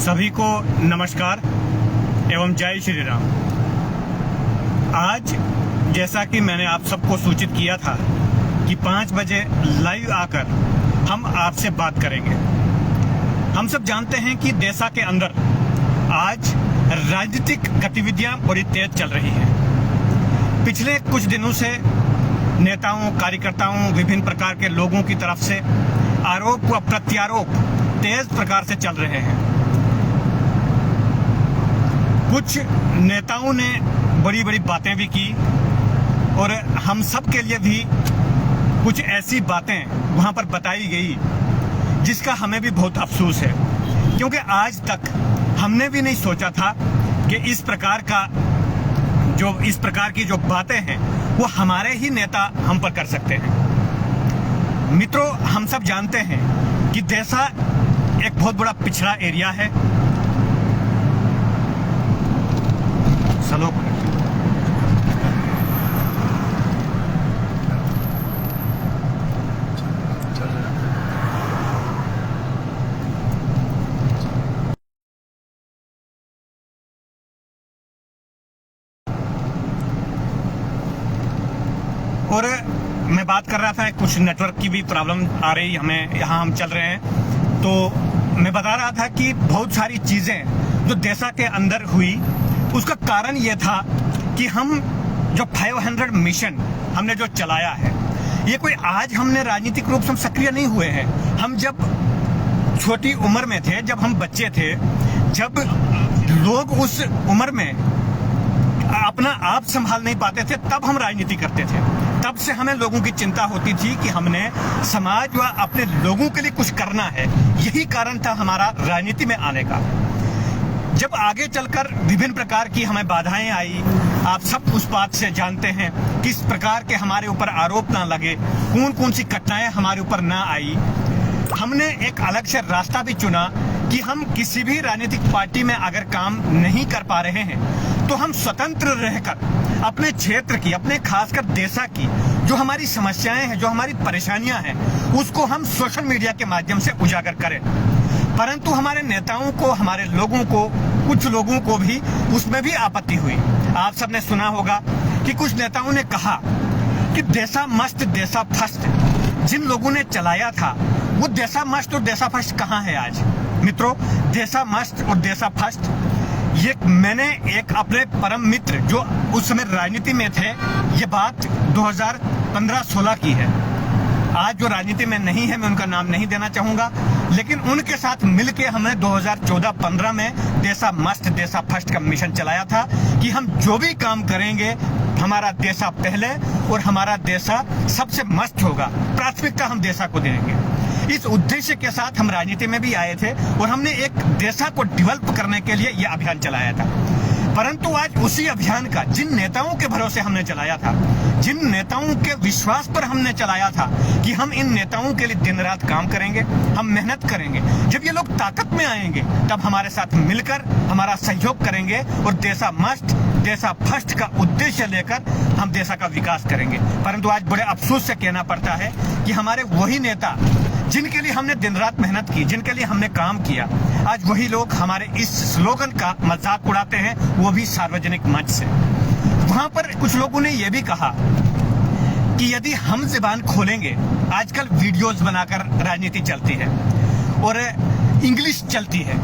सभी को नमस्कार एवं जय श्री राम। आज जैसा कि मैंने आप सबको सूचित किया था कि 5 बजे लाइव आकर हम आपसे बात करेंगे। हम सब जानते हैं कि देशा के अंदर आज राजनीतिक गतिविधियां बड़ी तेज चल रही हैं। पिछले कुछ दिनों से नेताओं, कार्यकर्ताओं, विभिन्न प्रकार के लोगों की तरफ से आरोप व प्रत्यारोप तेज प्रकार से चल रहे हैं। कुछ नेताओं ने बड़ी बड़ी बातें भी की और हम सब के लिए भी कुछ ऐसी बातें वहां पर बताई गई जिसका हमें भी बहुत अफसोस है, क्योंकि आज तक हमने भी नहीं सोचा था कि इस प्रकार की जो बातें हैं वो हमारे ही नेता हम पर कर सकते हैं। मित्रों, हम सब जानते हैं कि देशा एक बहुत बड़ा पिछड़ा एरिया है। और मैं बात कर रहा था, कुछ नेटवर्क की भी प्रॉब्लम आ रही हमें, यहाँ हम चल रहे हैं, तो मैं बता रहा था कि बहुत सारी चीजें जो देशा के अंदर हुई उसका कारण ये था कि हम जो 500 मिशन हमने जो चलाया है, ये कोई आज हमने राजनीतिक रूप से हम सक्रिय नहीं हुए हैं। हम जब छोटी उम्र में थे, जब हम बच्चे थे, जब लोग उस उम्र में अपना आप संभाल नहीं पाते थे, तब हम राजनीति करते थे। तब से हमें लोगों की चिंता होती थी कि हमने समाज व अपने लोगों के लिए कुछ करना है। यही कारण था हमारा राजनीति में आने का। जब आगे चलकर विभिन्न प्रकार की हमें बाधाएं आई, आप सब उस बात से जानते हैं किस प्रकार के हमारे ऊपर आरोप ना लगे, कौन कौन सी घटनाएं हमारे ऊपर ना आई। हमने एक अलग से रास्ता भी चुना कि हम किसी भी राजनीतिक पार्टी में अगर काम नहीं कर पा रहे हैं तो हम स्वतंत्र रहकर अपने क्षेत्र की, अपने खासकर देशा की जो हमारी समस्याएं हैं, जो हमारी परेशानियां हैं, उसको हम सोशल मीडिया के माध्यम से उजागर करें। परंतु हमारे नेताओं को, हमारे लोगों को, कुछ लोगों को भी उसमें भी आपत्ति हुई। आप सबने सुना होगा कि कुछ नेताओं ने कहा कि देशा मस्त देशा फर्स्ट जिन लोगों ने चलाया था, वो देशा मस्त और देशा फर्स्ट कहाँ है आज। मित्रों, देशा मस्त और देशा फर्स्ट ये मैंने एक अपने परम मित्र जो उस समय राजनीति में थे, ये बात 2015-16 की है। आज जो राजनीति में नहीं है, मैं उनका नाम नहीं देना चाहूंगा, लेकिन उनके साथ मिलके हमने 2014-15 में देशा मस्त देशा फर्स्ट का मिशन चलाया था कि हम जो भी काम करेंगे हमारा देशा पहले और हमारा देशा सबसे मस्त होगा, प्राथमिकता हम देशा को देंगे। इस उद्देश्य के साथ हम राजनीति में भी आए थे और हमने एक देशा को डेवलप करने के लिए यह अभियान चलाया था। परंतु आज उसी अभियान का जिन नेताओं के भरोसे हमने चलाया था, जिन नेताओं के विश्वास पर हमने चलाया था कि हम इन नेताओं के लिए दिन रात काम करेंगे, हम मेहनत करेंगे, जब ये लोग ताकत में आएंगे तब हमारे साथ मिलकर हमारा सहयोग करेंगे और देशा मस्त देशा फर्स्ट का उद्देश्य लेकर हम देशा का विकास करेंगे। परंतु आज बड़े अफसोस से कहना पड़ता है कि हमारे वही नेता जिनके लिए हमने दिन रात मेहनत की, जिनके लिए हमने काम किया, आज वही लोग हमारे इस स्लोगन का मजाक उड़ाते हैं, वो भी सार्वजनिक मंच से। वहां पर कुछ लोगों ने यह भी कहा कि यदि हम जुबान खोलेंगे, आजकल वीडियोस बनाकर राजनीति चलती है और इंग्लिश चलती है।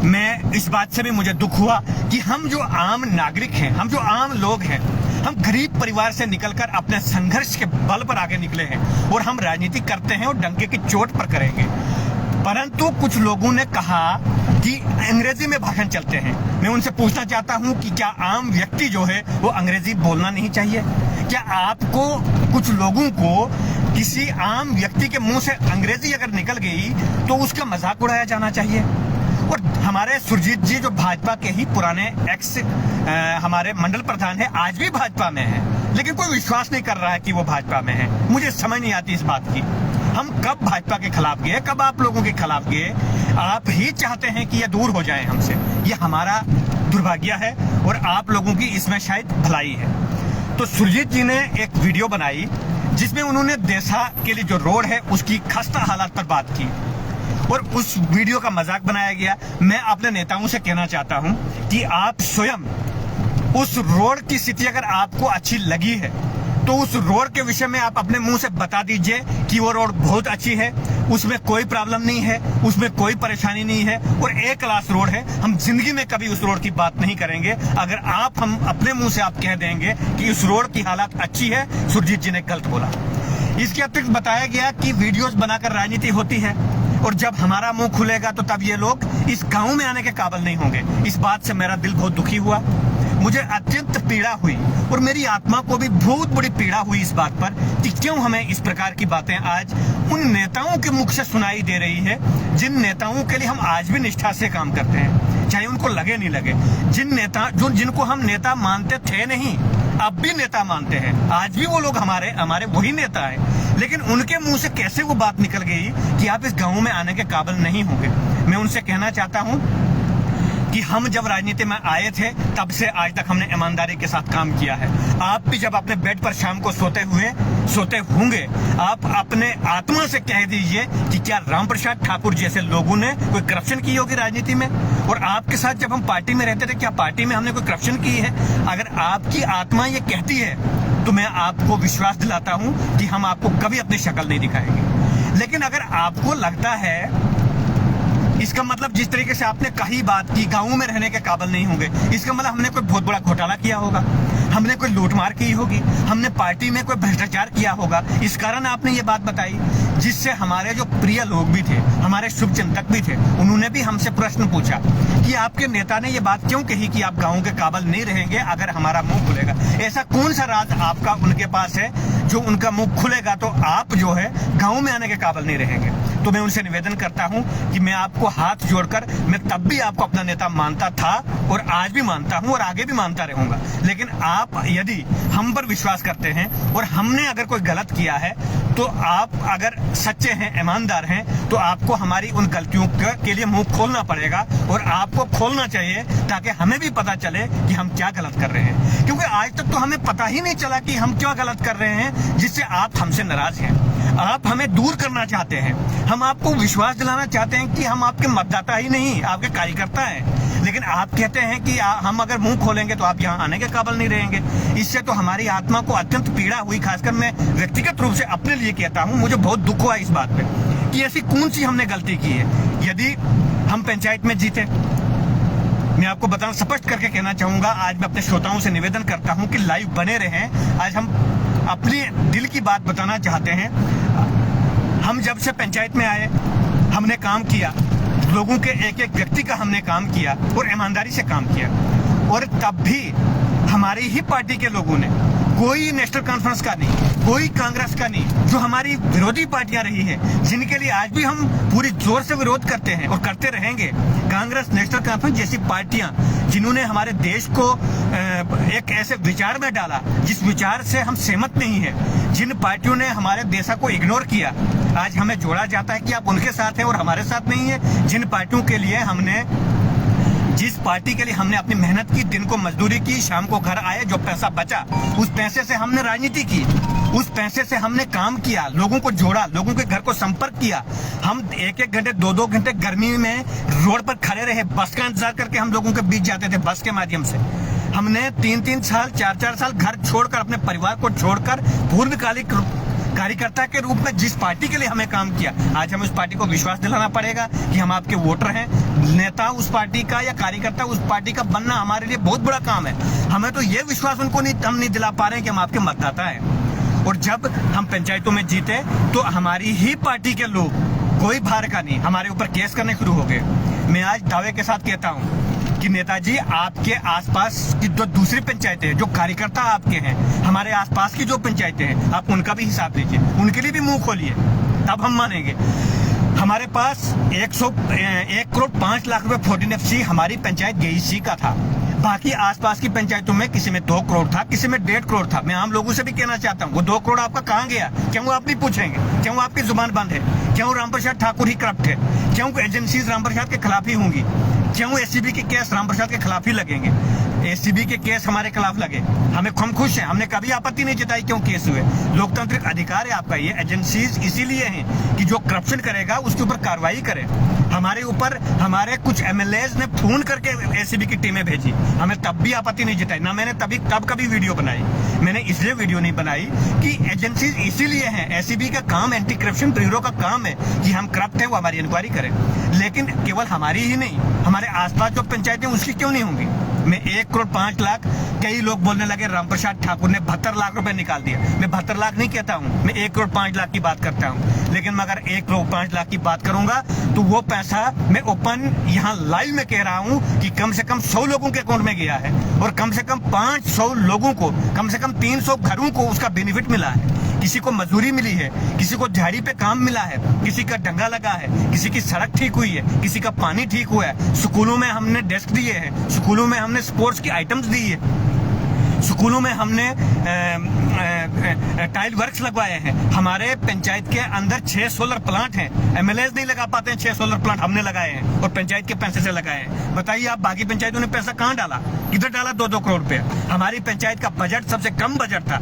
मैं इस बात से भी मुझे दुख हुआ कि हम जो आम नागरिक हैं, हम जो आम लोग हैं, हम गरीब परिवार से निकलकर अपने संघर्ष के बल पर आगे निकले हैं और हम राजनीति करते हैं और डंके की चोट पर करेंगे। परंतु कुछ लोगों ने कहा कि अंग्रेजी में भाषण चलते हैं। मैं उनसे पूछना चाहता हूं कि क्या आम व्यक्ति जो है वो अंग्रेजी बोलना नहीं चाहिए? क्या आपको, कुछ लोगों को, किसी आम व्यक्ति के मुंह से अंग्रेजी अगर निकल गई तो उसका मजाक उड़ाया जाना चाहिए? और हमारे सुरजीत जी जो भाजपा के ही पुराने एक्स हमारे मंडल प्रधान है, आज भी भाजपा में है, लेकिन कोई विश्वास नहीं कर रहा है कि वो भाजपा में है। मुझे समझ नहीं आती इस बात की। हम कब भाजपा के खिलाफ गए, कब आप लोगों के खिलाफ गए? आप ही चाहते हैं कि ये दूर हो जाए हमसे। ये हमारा दुर्भाग्य है और आप लोगों की इसमें शायद भलाई है। तो सुरजीत जी ने एक वीडियो बनाई जिसमें उन्होंने देशा के लिए जो रोड है उसकी खस्ता हालत पर बात की और उस वीडियो का मजाक बनाया गया। मैं अपने नेताओं से कहना चाहता हूं कि आप स्वयं उस रोड की स्थिति अगर आपको अच्छी लगी है तो उस रोड के विषय में आप अपने मुंह से बता दीजिए कि वो रोड बहुत अच्छी है, उसमें कोई प्रॉब्लम नहीं है, उसमें कोई परेशानी नहीं है और ए क्लास रोड है। हम जिंदगी में कभी उस रोड की बात नहीं करेंगे अगर हम अपने मुंह से आप कह देंगे कि उस रोड की हालत अच्छी है। सुरजीत जी ने गलत बोला। इसके अतिरिक्त बताया गया कि वीडियोस बनाकर राजनीति होती है और जब हमारा मुंह खुलेगा तो तब ये लोग इस गांव में आने के काबिल नहीं होंगे। इस बात से मेरा दिल बहुत दुखी हुआ, मुझे अत्यंत पीड़ा हुई और मेरी आत्मा को भी बहुत बड़ी पीड़ा हुई इस बात पर कि क्यों हमें इस प्रकार की बातें आज उन नेताओं के मुख से सुनाई दे रही है जिन नेताओं के लिए हम आज भी निष्ठा से काम करते हैं, चाहे उनको लगे नहीं लगे। जिनको हम नेता मानते थे नहीं, अब भी नेता मानते हैं, आज भी वो लोग हमारे वही नेता हैं, लेकिन उनके मुंह से कैसे वो बात निकल गई कि आप इस गांव में आने के काबिल नहीं होंगे। मैं उनसे कहना चाहता हूं कि हम जब राजनीति में आए थे तब से आज तक हमने ईमानदारी के साथ काम किया है। आप भी जब अपने बेड पर शाम को सोते होंगे, आप अपने आत्मा से कह दीजिए कि क्या राम प्रसाद ठाकुर जैसे लोगों ने कोई करप्शन की होगी राजनीति में, और आपके साथ जब हम पार्टी में रहते थे क्या पार्टी में हमने कोई करप्शन की है? अगर आपकी आत्मा ये कहती है तो मैं आपको विश्वास दिलाता हूं कि हम आपको कभी अपनी शक्ल नहीं दिखाएंगे। लेकिन अगर आपको लगता है, इसका मतलब जिस तरीके से आपने कही बात की गांवों में रहने के काबिल नहीं होंगे, इसका मतलब हमने कोई बहुत बड़ा घोटाला किया होगा, हमने कोई लूटमार की होगी, हमने पार्टी में कोई भ्रष्टाचार किया होगा, इस कारण आपने ये बात बताई। जिससे हमारे जो प्रिय लोग भी थे, हमारे शुभचिंतक भी थे, उन्होंने भी हमसे प्रश्न पूछा कि आपके नेता ने ये बात क्यों कही कि आप गाँव के काबिल नहीं रहेंगे अगर हमारा मुंह खुलेगा। ऐसा कौन सा राज आपका उनके पास है जो उनका मुंह खुलेगा तो आप जो है गाँव में आने के काबिल नहीं रहेंगे? तो मैं उनसे निवेदन करता हूं कि मैं आपको हाथ जोड़कर, मैं तब भी आपको अपना नेता मानता था और आज भी मानता हूं और आगे भी मानता रहूंगा, लेकिन आप यदि हम पर विश्वास करते हैं और हमने अगर कोई गलत किया है तो आप अगर सच्चे हैं, ईमानदार हैं, तो आपको हमारी उन गलतियों के लिए मुंह खोलना पड़ेगा और आपको खोलना चाहिए ताकि हमें भी पता चले कि हम क्या गलत कर रहे हैं। क्योंकि आज तक तो हमें पता ही नहीं चला कि हम क्या गलत कर रहे हैं जिससे आप हमसे नाराज हैं। आप हमें दूर करना चाहते हैं, हम आपको विश्वास दिलाना चाहते हैं कि हम आपके मतदाता ही नहीं, आपके कार्यकर्ता हैं, लेकिन आप कहते हैं कि हम अगर मुंह खोलेंगे तो आप यहाँ आने के काबिल नहीं रहेंगे। इससे तो हमारी आत्मा को अत्यंत पीड़ा हुई, खासकर मैं व्यक्तिगत रूप से अपने लिए कहता हूँ, मुझे बहुत दुख हुआ इस बात पे कि ऐसी कौन सी हमने गलती की है। यदि हम पंचायत में जीते, मैं आपको बताऊं, स्पष्ट करके कहना चाहूंगा, आज मैं अपने श्रोताओं से निवेदन करता हूं कि लाइव बने रहें। आज हम अपने दिल की बात बताना चाहते हैं। हम जब से पंचायत में आए हमने काम किया, लोगों के एक एक व्यक्ति का हमने काम किया और ईमानदारी से काम किया, और तब भी हमारी ही पार्टी के लोगों ने, कोई नेशनल कॉन्फ्रेंस का नहीं, कोई कांग्रेस का नहीं, जो हमारी विरोधी पार्टियां रही हैं, जिनके लिए आज भी हम पूरी जोर से विरोध करते हैं और करते रहेंगे, कांग्रेस, नेशनल कॉन्फ्रेंस जैसी पार्टियां जिन्होंने हमारे देश को एक ऐसे विचार में डाला जिस विचार से हम सहमत नहीं है, जिन पार्टियों ने हमारे देश को इग्नोर किया, आज हमें जोड़ा जाता है कि आप उनके साथ हैं और हमारे साथ नहीं है। जिन पार्टियों के लिए जिस पार्टी के लिए हमने अपनी मेहनत की, दिन को मजदूरी की, शाम को घर आए, जो पैसा बचा उस पैसे से हमने राजनीति की, उस पैसे से हमने काम किया, लोगों को जोड़ा, लोगों के घर को संपर्क किया। हम एक एक घंटे, दो दो घंटे गर्मी में रोड पर खड़े रहे, बस का इंतजार करके हम लोगों के बीच जाते थे बस के माध्यम से। हमने 3-3 साल, 4-4 साल घर छोड़कर, अपने परिवार को छोड़कर, पूर्णकालिक कार्यकर्ता के रूप में जिस पार्टी के लिए हमें काम किया, आज हमें उस पार्टी को विश्वास दिलाना पड़ेगा कि हम आपके वोटर हैं। नेता उस पार्टी का या कार्यकर्ता उस पार्टी का बनना हमारे लिए बहुत बड़ा काम है। हमें तो ये विश्वास हम नहीं दिला पा रहे हैं कि हम आपके मतदाता हैं। और जब हम पंचायतों में जीते तो हमारी ही पार्टी के लोग, कोई बाहर का नहीं, हमारे ऊपर केस करने शुरू हो गए। मैं आज दावे के साथ कहता हूँ कि नेताजी, आपके आसपास की जो दूसरी पंचायतें हैं, जो कार्यकर्ता आपके हैं, हमारे आसपास की जो पंचायतें हैं, आप उनका भी हिसाब लीजिए, उनके लिए भी मुंह खोलिए, तब हम मानेंगे। हमारे पास 1 करोड़ 5 लाख रुपए 14FC हमारी पंचायत गेईसी का था। बाकी आसपास की पंचायतों में किसी में 2 करोड़ था, किसी में 1.5 करोड़ था। मैं आम लोगों से भी कहना चाहता हूँ, वो 2 करोड़ आपका कहाँ गया? क्यों आप नहीं पूछेंगे? क्यों आपकी जुबान बंद है? क्यों रामप्रसाद ठाकुर ही करप्ट है? क्यों एजेंसीज रामप्रसाद के खिलाफ ही होंगी? क्यों SCB के केस रामप्रसाद के खिलाफ ही लगेंगे? एसीबी के केस हमारे खिलाफ लगे, हम खुश हैं, हमने कभी आपत्ति नहीं जताई क्यों केस हुए। लोकतांत्रिक अधिकार है आपका। ये एजेंसीज इसीलिए हैं कि जो करप्शन करेगा उसके ऊपर कार्रवाई करे। हमारे ऊपर हमारे कुछ एमएलएज ने फोन करके एसीबी की टीमें भेजी, हमें तब भी आपत्ति नहीं जताई, ना मैंने तब कभी वीडियो बनाई। मैंने इसलिए वीडियो नहीं बनाई कि एजेंसीज इसीलिए हैं, एसीबी का काम, एंटी करप्शन ब्यूरो का काम है कि हम करप्ट हैं वो हमारी इंक्वायरी करें। लेकिन केवल हमारी ही नहीं, हमारे आसपास जो पंचायतें उसकी क्यों नहीं होंगी। मैं 1 करोड़ 5 लाख, कई लोग बोलने लगे रामप्रसाद ठाकुर ने 72 लाख रुपए निकाल दिया। मैं 72 लाख नहीं कहता हूँ, मैं 1 करोड़ 5 लाख की बात करता हूँ। लेकिन मैं अगर 1 करोड़ 5 लाख की बात करूंगा तो वो पैसा मैं ओपन यहाँ लाइव में कह रहा हूँ कि कम से कम 100 लोगों के अकाउंट में गया है और कम से कम 500 लोगों को, कम से कम 300 घरों को उसका बेनिफिट मिला है। किसी को मजदूरी मिली है, किसी को दिहाड़ी पे काम मिला है, किसी का डंगा लगा है, किसी की सड़क ठीक हुई है, किसी का पानी ठीक हुआ है। स्कूलों में हमने डेस्क दिए हैं, स्कूलों में हमने स्पोर्ट्स की आइटम्स दी है, स्कूलों में हमने टाइल वर्क्स लगवाए हैं। हमारे पंचायत के अंदर 6 सोलर प्लांट हैं, एमएलए नहीं लगा पाते हैं, 6 सोलर प्लांट हमने लगाए हैं और पंचायत के पैसे से लगाए हैं। बताइए आप बाकी पंचायतों ने पैसा कहाँ डाला, किधर डाला? 2-2 करोड़ रुपए। हमारी पंचायत का बजट सबसे कम बजट था।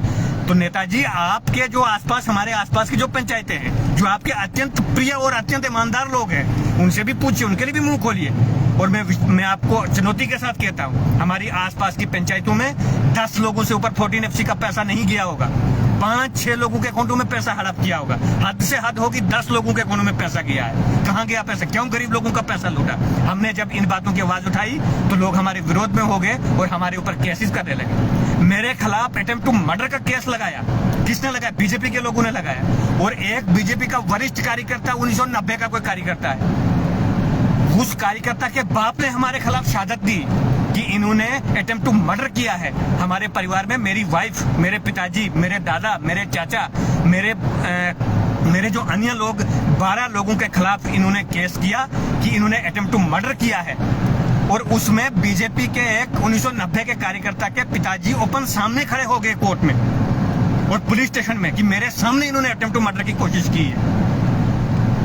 तो नेताजी, आपके जो आसपास, हमारे आसपास की जो पंचायतें हैं, जो आपके अत्यंत प्रिय और अत्यंत ईमानदार लोग हैं, उनसे भी पूछिए, उनके लिए भी मुंह खोलिए। और मैं आपको चुनौती के साथ कहता हूं, हमारी आसपास की पंचायतों में 10 लोगों से ऊपर 14FC का पैसा नहीं गया होगा। 5-6 लोगों के अकाउंटों में पैसा हड़प किया होगा। हद से हद होगी 10 लोगों के अकाउंट में पैसा गया है। कहाँ गया पैसा? क्यों गरीब लोगों का पैसा लूटा? हमने जब इन बातों की आवाज उठाई तो लोग हमारे विरोध में हो गए और हमारे ऊपर केसेस करने लगे। मेरे खिलाफ अटेम्प्ट टू मर्डर का केस लगाया। किसने लगाया? बीजेपी के लोगों ने लगाया। और एक बीजेपी का वरिष्ठ कार्यकर्ता, 1990 का कोई कार्यकर्ता है, उस कार्यकर्ता के बाप ने हमारे खिलाफ शहादत दी कि इन्होंने अटेम्प्ट टू मर्डर किया है। हमारे परिवार में मेरी वाइफ, मेरे पिताजी, मेरे दादा, मेरे चाचा, मेरे जो अन्य लोग, 12 लोगों के खिलाफ इन्होंने केस किया कि इन्होंने अटेम्प्ट टू मर्डर किया है। और उसमें बीजेपी के एक 1990 के कार्यकर्ता के पिताजी ओपन सामने खड़े हो गए कोर्ट में और पुलिस स्टेशन में कि मेरे सामने इन्होंने अटेम्प्ट टू मर्डर की कोशिश की है।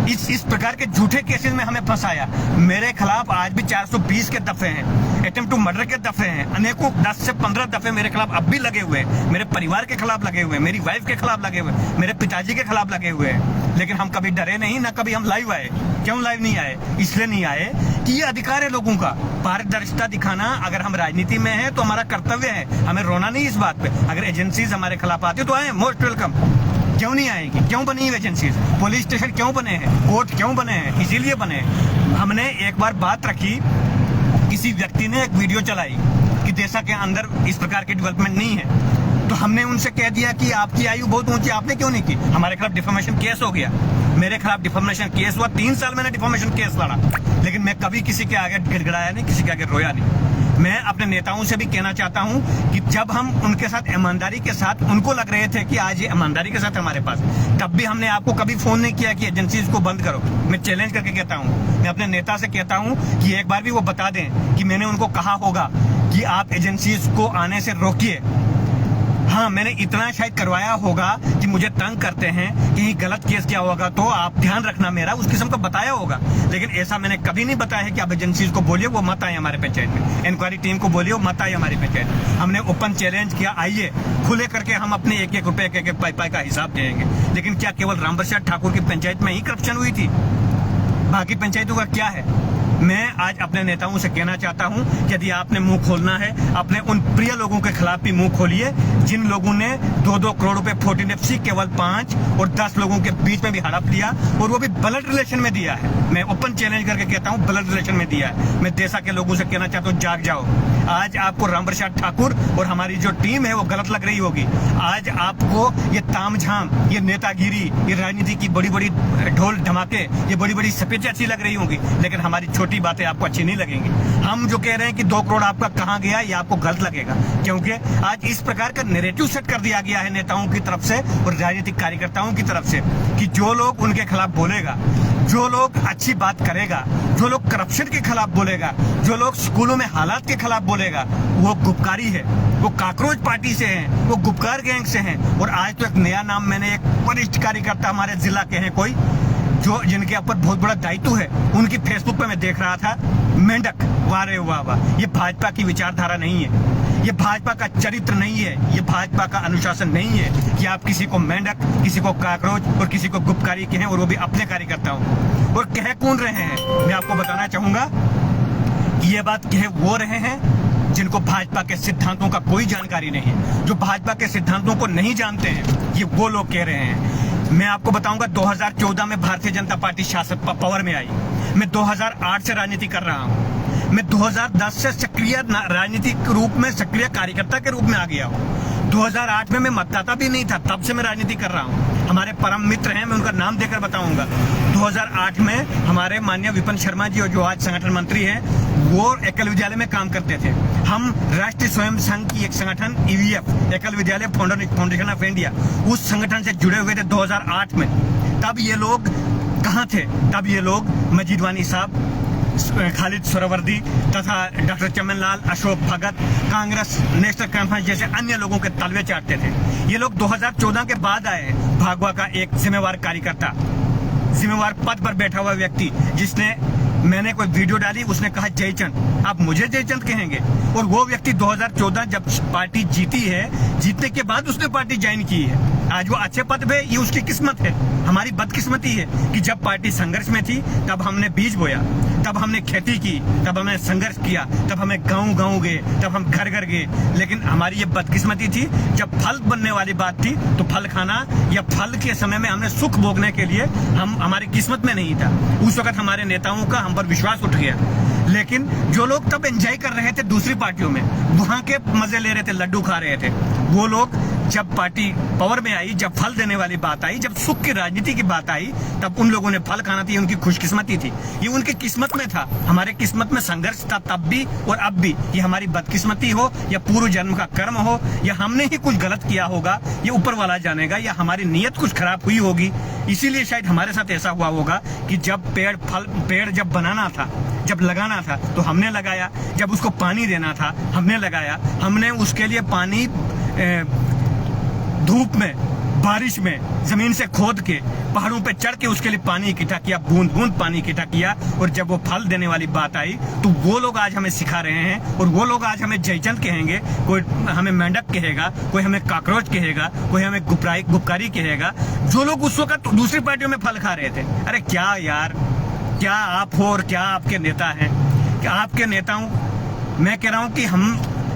इस प्रकार के झूठे केसेस में हमें फंसाया। मेरे खिलाफ आज भी 420 के दफे हैं, अटेम्प्ट टू मर्डर के दफे हैं, अनेकों 10 से 15 दफे मेरे खिलाफ अब भी लगे हुए हैं। मेरे परिवार के खिलाफ लगे हुए हैं, मेरी वाइफ के खिलाफ लगे हुए हैं, मेरे पिताजी के खिलाफ लगे हुए हैं। लेकिन हम कभी डरे नहीं, ना कभी हम लाइव आए। क्यों लाइव नहीं आए? इसलिए नहीं आए कि ये अधिकार है लोगों का, पारदर्शिता दिखाना। अगर हम राजनीति में हैं तो हमारा कर्तव्य है, हमें रोना नहीं इस बात पे। अगर एजेंसीज हमारे खिलाफ आती तो आए, मोस्ट वेलकम। क्यों नहीं आएगी? क्यों बनी एजेंसीज? पुलिस स्टेशन क्यों बने हैं? कोर्ट क्यों बने हैं? इसीलिए बने हैं। हमने एक बार बात रखी, किसी व्यक्ति ने एक वीडियो चलाई कि देशा के अंदर इस प्रकार की डेवलपमेंट नहीं है, तो हमने उनसे कह दिया कि आपकी आयु बहुत ऊंची, आपने क्यों नहीं की? हमारे खिलाफ डिफॉर्मेशन केस हो गया। मेरे खिलाफ डिफॉर्मेशन केस हुआ, 3 साल मैंने डिफॉर्मेशन केस लड़ा, लेकिन मैं कभी किसी के आगे गिड़गिड़ाया नहीं, किसी के आगे रोया नहीं। मैं अपने नेताओं से भी कहना चाहता हूं कि जब हम उनके साथ ईमानदारी के साथ, उनको लग रहे थे कि आज ये ईमानदारी के साथ हमारे पास, तब भी हमने आपको कभी फोन नहीं किया कि एजेंसीज को बंद करो। मैं चैलेंज करके कहता हूं, मैं अपने नेता से कहता हूं कि एक बार भी वो बता दें कि मैंने उनको कहा होगा कि आप एजेंसीज को आने से रोकिए। हाँ, मैंने इतना शायद करवाया होगा कि मुझे तंग करते हैं, कहीं गलत केस किया होगा तो आप ध्यान रखना मेरा, उस किस्म का बताया होगा। लेकिन ऐसा मैंने कभी नहीं बताया है कि आप एजेंसीज को बोलिए वो मत आए हमारे पंचायत में, इंक्वायरी टीम को बोलिए वो मत आए हमारी पंचायत में। हमने ओपन चैलेंज किया, आइए खुले करके हम अपने 1-1 रुपए, 1-1 पाई का हिसाब देंगे। लेकिन क्या केवल रामप्रसाद ठाकुर की पंचायत में ही करप्शन हुई थी? बाकी पंचायतों का क्या है? मैं आज अपने नेताओं से कहना चाहता हूं कि यदि आपने मुंह खोलना है, अपने उन प्रिय लोगों के खिलाफ भी मुंह खोलिए जिन लोगों ने 2-2 करोड़ रुपए 14FC केवल 5 और 10 लोगों के बीच में भी हड़प लिया, और वो भी ब्लड रिलेशन में दिया है। मैं ओपन चैलेंज करके कहता हूं, ब्लड रिलेशन में दिया है। मैं देशा के लोगों से कहना चाहता हूं, जाग जाओ। आज आपको रामप्रसाद ठाकुर और हमारी जो टीम है वो गलत लग रही होगी। आज आपको ये तामझाम, ये नेतागिरी, ये राजनीति की बड़ी बड़ी ढोल धमाके, ये बड़ी बड़ी सपेटें अच्छी लग रही होंगी, लेकिन हमारी छोटी बातें आपको अच्छी नहीं लगेंगी। हम जो कह रहे हैं कि 2 करोड़ आपका कहां गया, ये आपको गलत लगेगा, क्योंकि आज इस प्रकार का नैरेटिव सेट कर दिया गया है नेताओं की तरफ से और राजनीतिक कार्यकर्ताओं की तरफ से कि जो लोग उनके खिलाफ बोलेगा, जो लोग अच्छी बात करेगा, जो लोग करप्शन के खिलाफ बोलेगा, जो लोग स्कूलों में हालात के खिलाफ बोलेगा, वो गुपकारी है, वो कॉकरोच पार्टी से हैं, वो गुपकार गैंग से हैं। और आज तो एक नया नाम, मैंने एक वरिष्ठ कार्यकर्ता हमारे जिला के हैं कोई, जो जिनके ऊपर बहुत बड़ा दायित्व है, उनकी फेसबुक पे मैं देख रहा था मेंढक, वाह रे वाह वाह। ये भाजपा की विचारधारा नहीं है, ये भाजपा का चरित्र नहीं है, ये भाजपा का अनुशासन नहीं है कि आप किसी को मेंढक, किसी को काकरोच और किसी को गुपकारी कहें, और वो भी अपने कार्यकर्ताओं को। और कह कौन रहे हैं, मैं आपको बताना चाहूंगा कि ये बात कह वो रहे हैं जिनको भाजपा के सिद्धांतों का कोई जानकारी नहीं है, जो भाजपा के सिद्धांतों को नहीं जानते हैं, ये वो लोग कह रहे हैं। मैं आपको बताऊंगा 2014 में भारतीय जनता पार्टी शासन पावर में आई। मैं 2008 से राजनीति कर रहा हूं। मैं 2010 से सक्रिय राजनीतिक रूप में सक्रिय कार्यकर्ता के रूप में आ गया हूं। 2008 में मैं मतदाता भी नहीं था, तब से मैं राजनीति कर रहा हूं। हमारे परम मित्र हैं, मैं उनका नाम देकर बताऊंगा। 2008 में हमारे माननीय विपिन शर्मा जी, और जो आज संगठन मंत्री हैं, वो एकल विद्यालय में काम करते थे। हम राष्ट्रीय स्वयं संघ की एक संगठन EVF, एकल विद्यालय फाउंडेशन ऑफ इंडिया, उस संगठन से जुड़े हुए थे 2008 में। तब ये लोग कहाँ थे? तब ये लोग मजीद वानी साहब, खालिद सोहरावर्दी तथा डॉक्टर चमन लाल, अशोक भगत, कांग्रेस नेशनल कॉन्फ्रेंस जैसे अन्य लोगों के तलवे चाटते थे। ये लोग 2014 के बाद आए। भागवा का एक जिम्मेवार कार्यकर्ता, जिम्मेवार पद पर बैठा हुआ व्यक्ति, जिसने, मैंने कोई वीडियो डाली, उसने कहा जयचंद, आप मुझे जयचंद कहेंगे? और वो व्यक्ति 2014 जब पार्टी जीती है, जीतने के बाद उसने पार्टी ज्वाइन की है। आज वो अच्छे पद पे, ये उसकी किस्मत है। हमारी बदकिस्मती है कि जब पार्टी संघर्ष में थी तब हमने बीज बोया, तब हमने खेती की, तब हमने संघर्ष किया, तब हमें गांव गए, तब हम घर गए। लेकिन हमारी ये बदकिस्मती थी, जब फल बनने वाली बात थी तो फल खाना, या फल के समय में हमने सुख भोगने के लिए हमारी किस्मत में नहीं था। उस वक्त हमारे नेताओं का हम पर विश्वास उठ गया। लेकिन जो लोग तब एंजॉय कर रहे थे दूसरी पार्टियों में, वहां के मजे ले रहे थे, लड्डू खा रहे थे, वो लोग जब पार्टी पावर में आई, जब फल देने वाली बात आई, जब सुख की राजनीति की बात आई, तब उन लोगों ने फल खाना थी। उनकी खुशकिस्मती थी, ये उनकी किस्मत में था। हमारे किस्मत में संघर्ष था तब भी और अब भी। ये हमारी बदकिस्मती हो या पूर्व जन्म का कर्म हो, या हमने ही कुछ गलत किया होगा, ये ऊपर वाला जानेगा, या हमारी नीयत कुछ खराब हुई होगी। इसीलिए शायद हमारे साथ ऐसा हुआ होगा कि जब पेड़ जब बनाना था, जब लगाना था तो हमने लगाया, जब उसको पानी देना था हमने लगाया। हमने उसके लिए पानी धूप में, बारिश में, जमीन से खोद के, पहाड़ों पे चढ़ के उसके लिए पानी इकट्ठा किया, बूंद बूंद पानी इकट्ठा किया। और जब वो फल देने वाली बात आई तो वो लोग आज हमें सिखा रहे हैं, और वो लोग आज हमें जयचंद कहेंगे, कोई हमें मेंढक कहेगा, कोई हमें काकरोच कहेगा, कोई हमें गुपकारी कहेगा, जो लोग उस वक्त दूसरी पार्टियों में फल खा रहे थे। अरे क्या यार, क्या आप हो और क्या आपके नेता हैं? क्या आपके नेताओं, मैं कह रहा हूं कि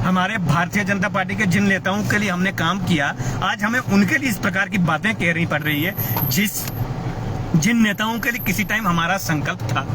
हमारे भारतीय जनता पार्टी के जिन नेताओं के लिए हमने काम किया, आज हमें उनके लिए इस प्रकार की बातें कहनी पड़ रही है। जिन नेताओं के लिए किसी टाइम हमारा संकल्प था,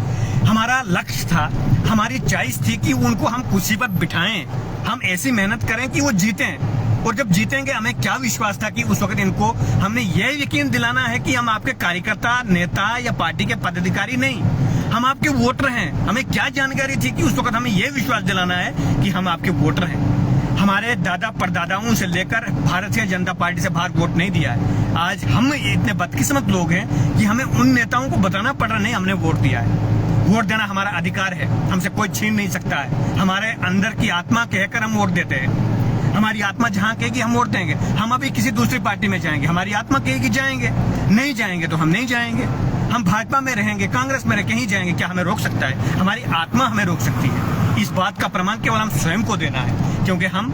हमारा लक्ष्य था, हमारी चॉइस थी कि उनको हम कुर्सी पर बिठाएं, हम ऐसी मेहनत करें कि वो जीतें। और जब जीतेंगे, हमें क्या विश्वास था कि उस वक्त इनको हमने ये यकीन दिलाना है कि हम आपके कार्यकर्ता, नेता या पार्टी के पदाधिकारी नहीं, हम आपके वोटर हैं। हमें क्या जानकारी थी कि उस वक्त हमें यह विश्वास दिलाना है कि हम आपके वोटर हैं। हमारे दादा परदादाओं से लेकर भारतीय जनता पार्टी से बाहर वोट नहीं दिया है। आज हम इतने बदकिस्मत लोग हैं कि हमें उन नेताओं को बताना पड़ रहा, नहीं हमने वोट दिया है। वोट देना हमारा अधिकार है, हमसे कोई छीन नहीं सकता है। हमारे अंदर की आत्मा कहकर हम वोट देते हैं। हमारी आत्मा जहां कहेगी हम वोट देंगे। हम अभी किसी दूसरी पार्टी में जाएंगे, हमारी आत्मा कहेगी जाएंगे, नहीं जाएंगे तो हम नहीं जाएंगे। हम भाजपा में रहेंगे, कांग्रेस में कहीं जाएंगे, क्या हमें रोक सकता है? हमारी आत्मा हमें रोक सकती है। इस बात का प्रमाण केवल हम स्वयं को देना है, क्योंकि हम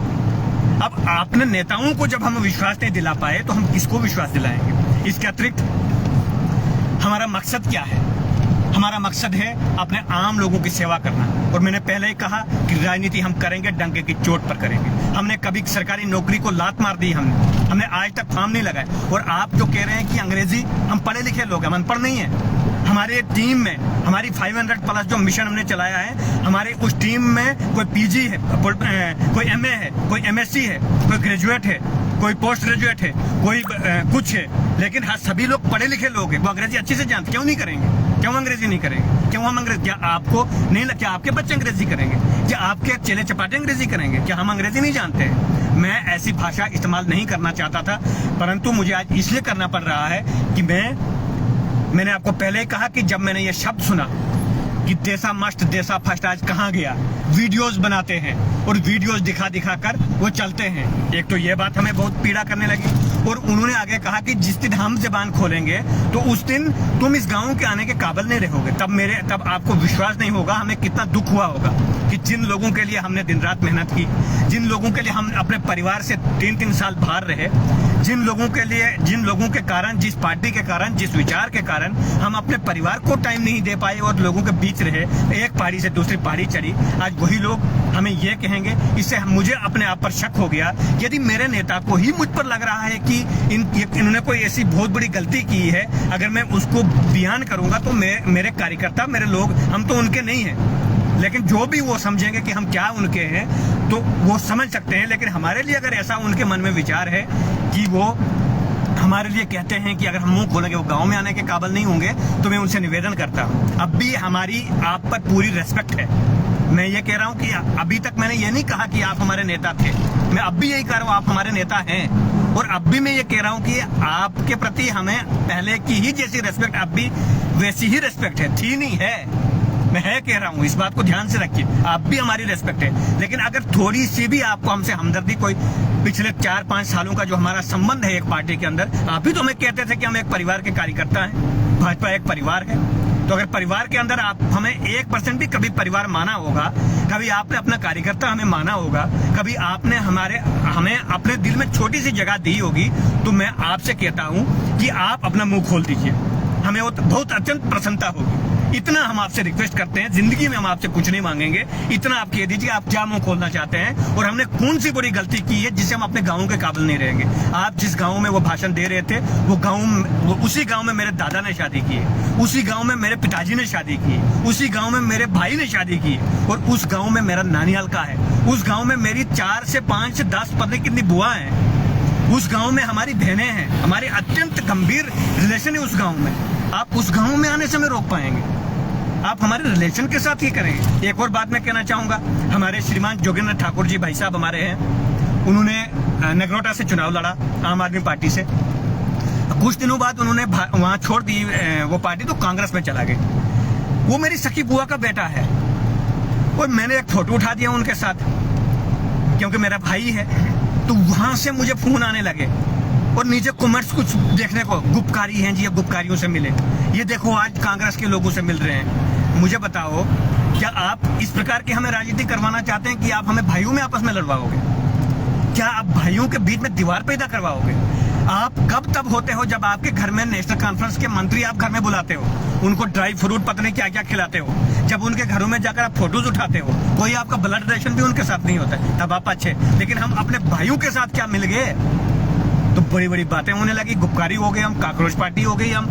अब अपने नेताओं को जब हम विश्वास नहीं दिला पाए तो हम किसको विश्वास दिलाएंगे? इसके अतिरिक्त हमारा मकसद क्या है? हमारा मकसद है अपने आम लोगों की सेवा करना। और मैंने पहले ही कहा कि राजनीति हम करेंगे डंके की चोट पर करेंगे। हमने कभी सरकारी नौकरी को लात मार दी, हमने आज तक फार्म नहीं लगाए। और आप जो कह रहे हैं कि अंग्रेजी, हम पढ़े लिखे लोग हैं, हम अनपढ़ नहीं है। हमारे टीम में हमारी 500+ जो मिशन हमने चलाया है, हमारे उस टीम में कोई PG है, कोई MA है, कोई MSc है, कोई ग्रेजुएट है, कोई पोस्ट ग्रेजुएट है, कोई कुछ है। लेकिन हाँ, सभी लोग पढ़े लिखे लोग हैं, वो अंग्रेजी अच्छे से जानते। क्यों नहीं करेंगे? क्यों अंग्रेजी नहीं करेंगे? क्यों हम अंग्रेजी, क्या आपको नहीं लगता? क्या आपके बच्चे अंग्रेजी करेंगे? क्या आपके चेले चपाटे अंग्रेजी करेंगे? क्या हम अंग्रेजी नहीं जानते हैं? मैं ऐसी भाषा इस्तेमाल नहीं करना चाहता था, परंतु मुझे आज इसलिए करना पड़ रहा है कि मैंने आपको पहले ही कहा कि जब मैंने ये शब्द सुना कि देसा मस्ट देसा फर्स्ट आज कहाँ गया, वीडियोस बनाते हैं और वीडियोस दिखा कर वो चलते हैं। एक तो ये बात हमें बहुत पीड़ा करने लगी, और उन्होंने आगे कहा कि जिस दिन हम जबान खोलेंगे तो उस दिन तुम इस गांव के आने के काबिल नहीं रहोगे। तब आपको विश्वास नहीं होगा हमें कितना दुख हुआ होगा कि जिन लोगों के लिए हमने दिन रात मेहनत की, जिन लोगों के लिए हम अपने परिवार से 3-3 साल बाहर रहे, जिन लोगों के कारण, जिस पार्टी के कारण, जिस विचार के कारण हम अपने परिवार को टाइम नहीं दे पाए और लोगों के बीच रहे, एक पहाड़ी से दूसरी पहाड़ी चढ़ी, आज वही लोग हमें ये कहेंगे। इससे मुझे अपने आप पर शक हो गया। यदि मेरे नेता को ही मुझ पर लग रहा है कि इन्होंने कोई ऐसी बहुत बड़ी गलती की है, अगर मैं उसको बयान करूंगा तो मेरे कार्यकर्ता, मेरे लोग, हम तो उनके नहीं हैं, लेकिन जो भी वो समझेंगे कि हम क्या उनके हैं तो वो समझ सकते हैं। लेकिन हमारे लिए अगर ऐसा उनके मन में विचार है कि वो हमारे लिए कहते हैं कि अगर हम मुंह खोलेंगे वो गांव में आने के काबिल नहीं होंगे, तो मैं उनसे निवेदन करता हूं, अब भी हमारी आप पर पूरी रेस्पेक्ट है। मैं ये कह रहा हूं कि अभी तक मैंने ये नहीं कहा कि आप हमारे नेता थे, मैं अब भी यही कह रहा हूं आप हमारे नेता हैं। और अब भी मैं ये कह रहा हूं कि आपके प्रति हमें पहले की ही जैसी रेस्पेक्ट, अब भी वैसी ही रेस्पेक्ट है, थी नहीं है, मैं कह रहा हूं, इस बात को ध्यान से रखिए। आप भी हमारी रेस्पेक्ट है, लेकिन अगर थोड़ी सी भी आपको हमसे हमदर्दी, कोई पिछले 4-5 सालों का जो हमारा संबंध है एक पार्टी के अंदर, आप भी तो हमें कहते थे कि हम एक परिवार के कार्यकर्ता हैं, भाजपा एक परिवार है, तो अगर परिवार के अंदर आप हमें 1% भी कभी परिवार माना होगा, कभी आपने अपना कार्यकर्ता हमें माना होगा, कभी आपने हमें अपने दिल में छोटी सी जगह दी होगी, तो मैं आपसे कहता हूं कि आप अपना मुंह खोल दीजिए, हमें वो बहुत अत्यंत प्रसन्नता होगी। इतना हम आपसे रिक्वेस्ट करते हैं, जिंदगी में हम आपसे कुछ नहीं मांगेंगे, इतना आप कह दीजिए आप क्या मुंह खोलना चाहते हैं और हमने कौन सी बड़ी गलती की है जिससे हम अपने गाँव के काबिल नहीं रहेंगे। आप जिस गाँव में वो भाषण दे रहे थे, वो उसी गाँव में मेरे दादा ने शादी की है, उसी गाँव में मेरे पिताजी ने शादी की है, उसी गाँव में मेरे भाई ने शादी की है, और उस गाँव में मेरा नानियाल का है, उस गाँव में मेरी 4 से 5 से 10 पत्नी कितनी बुआ हैं, उस गाँव में हमारी बहनें हैं, हमारे अत्यंत गंभीर रिलेशन है उस गाँव में। आप उस गाँव में आने से हमें रोक पाएंगे? आप हमारे रिलेशन के साथ ही करेंगे। एक और बात मैं कहना चाहूंगा, हमारे श्रीमान जोगेंद्र ठाकुर जी भाई साहब हमारे हैं, उन्होंने नगरोटा से चुनाव लड़ा आम आदमी पार्टी से। कुछ दिनों बाद उन्होंने वहां छोड़ दी वो पार्टी, तो कांग्रेस में चला गए। वो मेरी सखी बुआ का बेटा है और मैंने एक फोटो उठा दिया उनके साथ क्योंकि मेरा भाई है, तो वहां से मुझे फोन आने लगे और नीचे कमेंट्स कुछ देखने को, गुपकारी हैं जी, गुपकारियों से मिले, ये देखो आज कांग्रेस के लोगों से मिल रहे हैं। मुझे बताओ, क्या आप इस प्रकार की हमें राजनीति करवाना चाहते हैं कि आप हमें भाइयों में आपस में लड़वाओगे? क्या आप भाइयों के बीच में दीवार पैदा करवाओगे? आप कब तब होते हो जब आपके घर में नेशनल कॉन्फ्रेंस के मंत्री आप घर में बुलाते हो, उनको ड्राई फ्रूट पता नहीं क्या क्या खिलाते हो, जब उनके घरों में जाकर आप फोटोज उठाते हो, कोई आपका ब्लड रिलेशन भी उनके साथ नहीं होता, तब आप अच्छे। लेकिन हम अपने भाइयों के साथ क्या मिल गए, तो बड़ी बड़ी बातें होने लगी, गुपकारी हो गए हम, काकरोच पार्टी हो गई हम,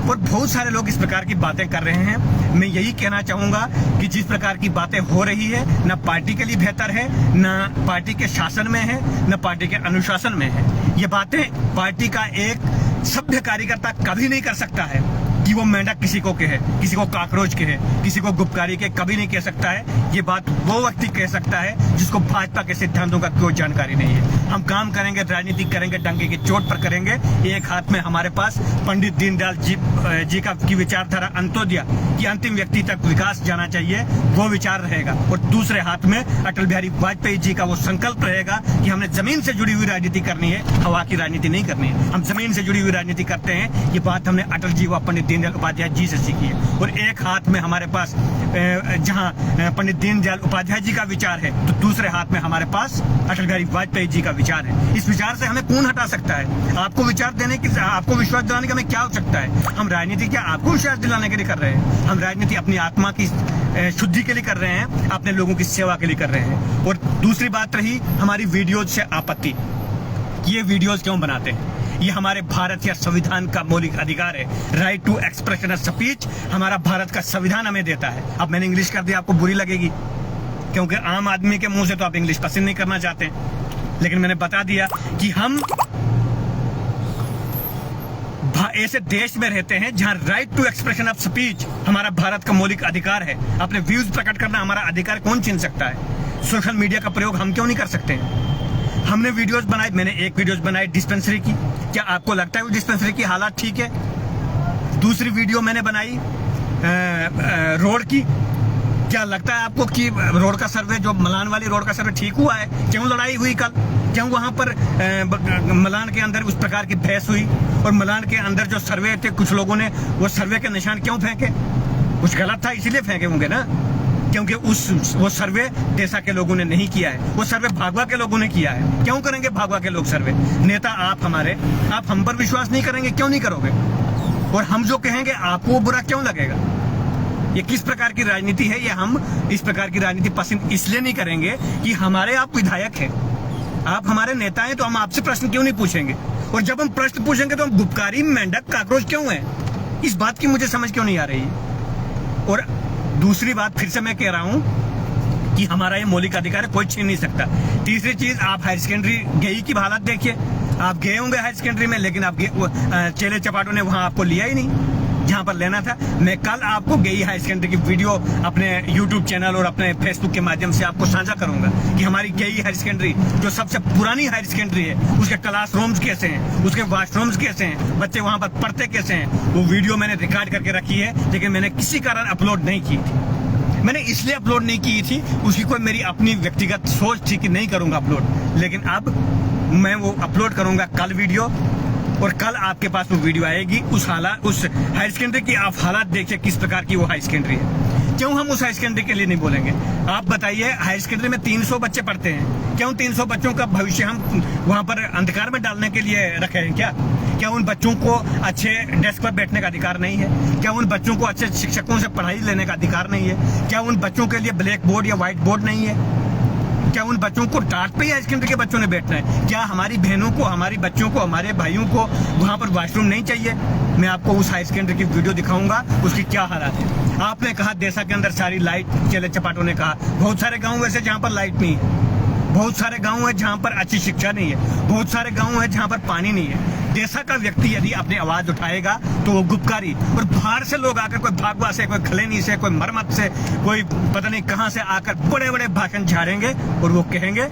और बहुत सारे लोग इस प्रकार की बातें कर रहे हैं। मैं यही कहना चाहूंगा कि जिस प्रकार की बातें हो रही है, न पार्टी के लिए बेहतर है, न पार्टी के शासन में है, न पार्टी के अनुशासन में है। ये बातें पार्टी का एक सभ्य कार्यकर्ता कभी नहीं कर सकता है कि वो मेंढक किसी को कहे, किसी को काकरोच कहे, किसी को गुपकारी के, कभी नहीं कह सकता है। ये बात वो व्यक्ति कह सकता है जिसको भाजपा के सिद्धांतों का कोई जानकारी नहीं है। हम काम करेंगे, राजनीति करेंगे, डंके की चोट पर करेंगे। एक हाथ में हमारे पास पंडित दीनदयाल जी की विचारधारा अंत्योदय कि अंतिम व्यक्ति तक विकास जाना चाहिए, वो विचार रहेगा, और दूसरे हाथ में अटल बिहारी वाजपेयी जी का वो संकल्प रहेगा कि हमने जमीन से जुड़ी हुई राजनीति करनी है, हवा की राजनीति नहीं करनी है। हम जमीन से जुड़ी हुई राजनीति करते हैं। ये बात हमने अटल जी व पंडित दीनदयाल उपाध्याय जी से सीखी है। और एक हाथ में हमारे पास जहां पंडित दीनदयाल उपाध्याय जी का विचार है, तो दूसरे हाथ में हमारे पास अटल बिहारी वाजपेयी जी का विचार है। इस विचार से हमें कौन हटा सकता है? आपको विचार देने की, आपको विश्वास दिलाने का हमें क्या हो सकता है? हम राजनीति क्या आपको विश्वास दिलाने के लिए कर रहे हैं? हम राजनीति अपनी आत्मा की शुद्धि के लिए कर रहे हैं, अपने लोगों की सेवा के लिए कर रहे हैं। और दूसरी बात रही हमारी वीडियोज से आपत्ति, ये वीडियोज क्यों बनाते हैं? ये हमारे भारत या संविधान का मौलिक अधिकार है। Right to expression of speech हमारा भारत का संविधान हमें देता है। अब मैंने इंग्लिश कर दिया, आपको बुरी लगेगी क्योंकि आम आदमी के मुंह से तो आप इंग्लिश पसंद नहीं करना चाहते, लेकिन मैंने बता दिया कि हम ऐसे देश में रहते हैं जहां right to expression of speech हमारा भारत का मौलिक अधिकार है। अपने व्यूज प्रकट करना हमारा अधिकार कौन छीन सकता है? सोशल मीडिया का प्रयोग हम क्यों नहीं कर सकते हैं? हमने वीडियोस बनाई, मैंने एक वीडियोस बनाई डिस्पेंसरी की। क्या आपको लगता है वो डिस्पेंसरी की हालात ठीक है? दूसरी वीडियो मैंने बनाई रोड की। क्या लगता है आपको कि रोड का सर्वे, जो मलान वाली रोड का सर्वे ठीक हुआ है? क्यों लड़ाई हुई कल? क्यों वहां पर मलान के अंदर उस प्रकार की बहस हुई? और मलान के अंदर जो सर्वे थे, कुछ लोगों ने वो सर्वे के निशान क्यों फेंके? कुछ गलत था इसलिए फेंके होंगे ना, क्योंकि वो सर्वे देसा के लोगों ने नहीं किया है, वो सर्वे भागवा के लोगों ने किया है। क्यों करेंगे भागवा के लोग सर्वे? नेता आप हमारे, आप हम पर विश्वास नहीं करेंगे? क्यों नहीं करोगे? और हम जो कहेंगे आपको बुरा क्यों लगेगा? ये किस प्रकार की राजनीति है? ये हम इस प्रकार की राजनीति पसंद इसलिए नहीं करेंगे कि हमारे आप विधायक हैं, आप हमारे नेता हैं, तो हम आपसे प्रश्न क्यों नहीं पूछेंगे? और जब हम प्रश्न पूछेंगे तो हम गुपकारी, मेंढक, काकरोच क्यों हैं? इस बात की मुझे समझ क्यों नहीं आ रही। और दूसरी बात फिर से मैं कह रहा हूं कि हमारा ये मौलिक अधिकार है, कोई छीन नहीं सकता। तीसरी चीज, आप हायर सेकेंडरी गई की हालत देखिए। आप गए होंगे हायर सेकेंडरी में, लेकिन आप चेले चपाटों ने वहां आपको लिया ही नहीं जहां पर लेना था। मैं कल आपको गई हायर सेकेंडरी की वीडियो अपने YouTube चैनल और अपने फेसबुक के माध्यम से आपको साझा करूंगा कि हमारी गई हायर सेकेंडरी, जो सबसे पुरानी हायर सेकेंडरी है, उसके क्लासरूम्स कैसे हैं, उसके वॉशरूम्स कैसे हैं, बच्चे वहां पर पढ़ते कैसे हैं। वो वीडियो मैंने रिकॉर्ड करके रखी है, लेकिन मैंने किसी कारण अपलोड नहीं की थी। मैंने इसलिए अपलोड नहीं की थी, उसकी कोई मेरी अपनी व्यक्तिगत सोच थी कि नहीं करूंगा अपलोड, लेकिन अब मैं वो अपलोड करूंगा कल वीडियो। और कल आपके पास वो वीडियो आएगी। उस हायर सेकेंडरी की आप हालात देखिए, किस प्रकार की वो हायर सेकेंडरी है। क्यों हम उस हायर सेकेंडरी के लिए नहीं बोलेंगे? आप बताइए, हायर सेकेंडरी में 300 बच्चे पढ़ते हैं, क्यों 300 बच्चों का भविष्य हम वहां पर अंधकार में डालने के लिए रखे हैं? क्या उन बच्चों को अच्छे डेस्क पर बैठने का अधिकार नहीं है? क्या उन बच्चों को अच्छे शिक्षकों से पढ़ाई लेने का अधिकार नहीं है? क्या उन बच्चों के लिए ब्लैक बोर्ड या व्हाइट बोर्ड नहीं है? क्या उन बच्चों को टाट पे हायर सेकेंडरी के बच्चों ने बैठना है? क्या हमारी बहनों को, हमारी बच्चियों को, हमारे भाइयों को वहां पर वॉशरूम नहीं चाहिए? मैं आपको उस हायर सेकेंडरी की वीडियो दिखाऊंगा, उसकी क्या हालत है। आपने कहा देसा के अंदर सारी लाइट, चेले चपाटों ने कहा बहुत सारे गाँव ऐसे जहाँ पर लाइट नहीं है, बहुत सारे गाँव है जहाँ पर अच्छी शिक्षा नहीं है, बहुत सारे गाँव है जहाँ पर पानी नहीं है। देसा का व्यक्ति यदि अपनी आवाज उठाएगा तो वो गुपकारी, और बाहर से लोग आकर, कोई भागवा से, कोई खलेनी से, कोई मरमत से, कोई पता नहीं कहां से आकर बड़े बड़े भाषण झाड़ेंगे और वो कहेंगे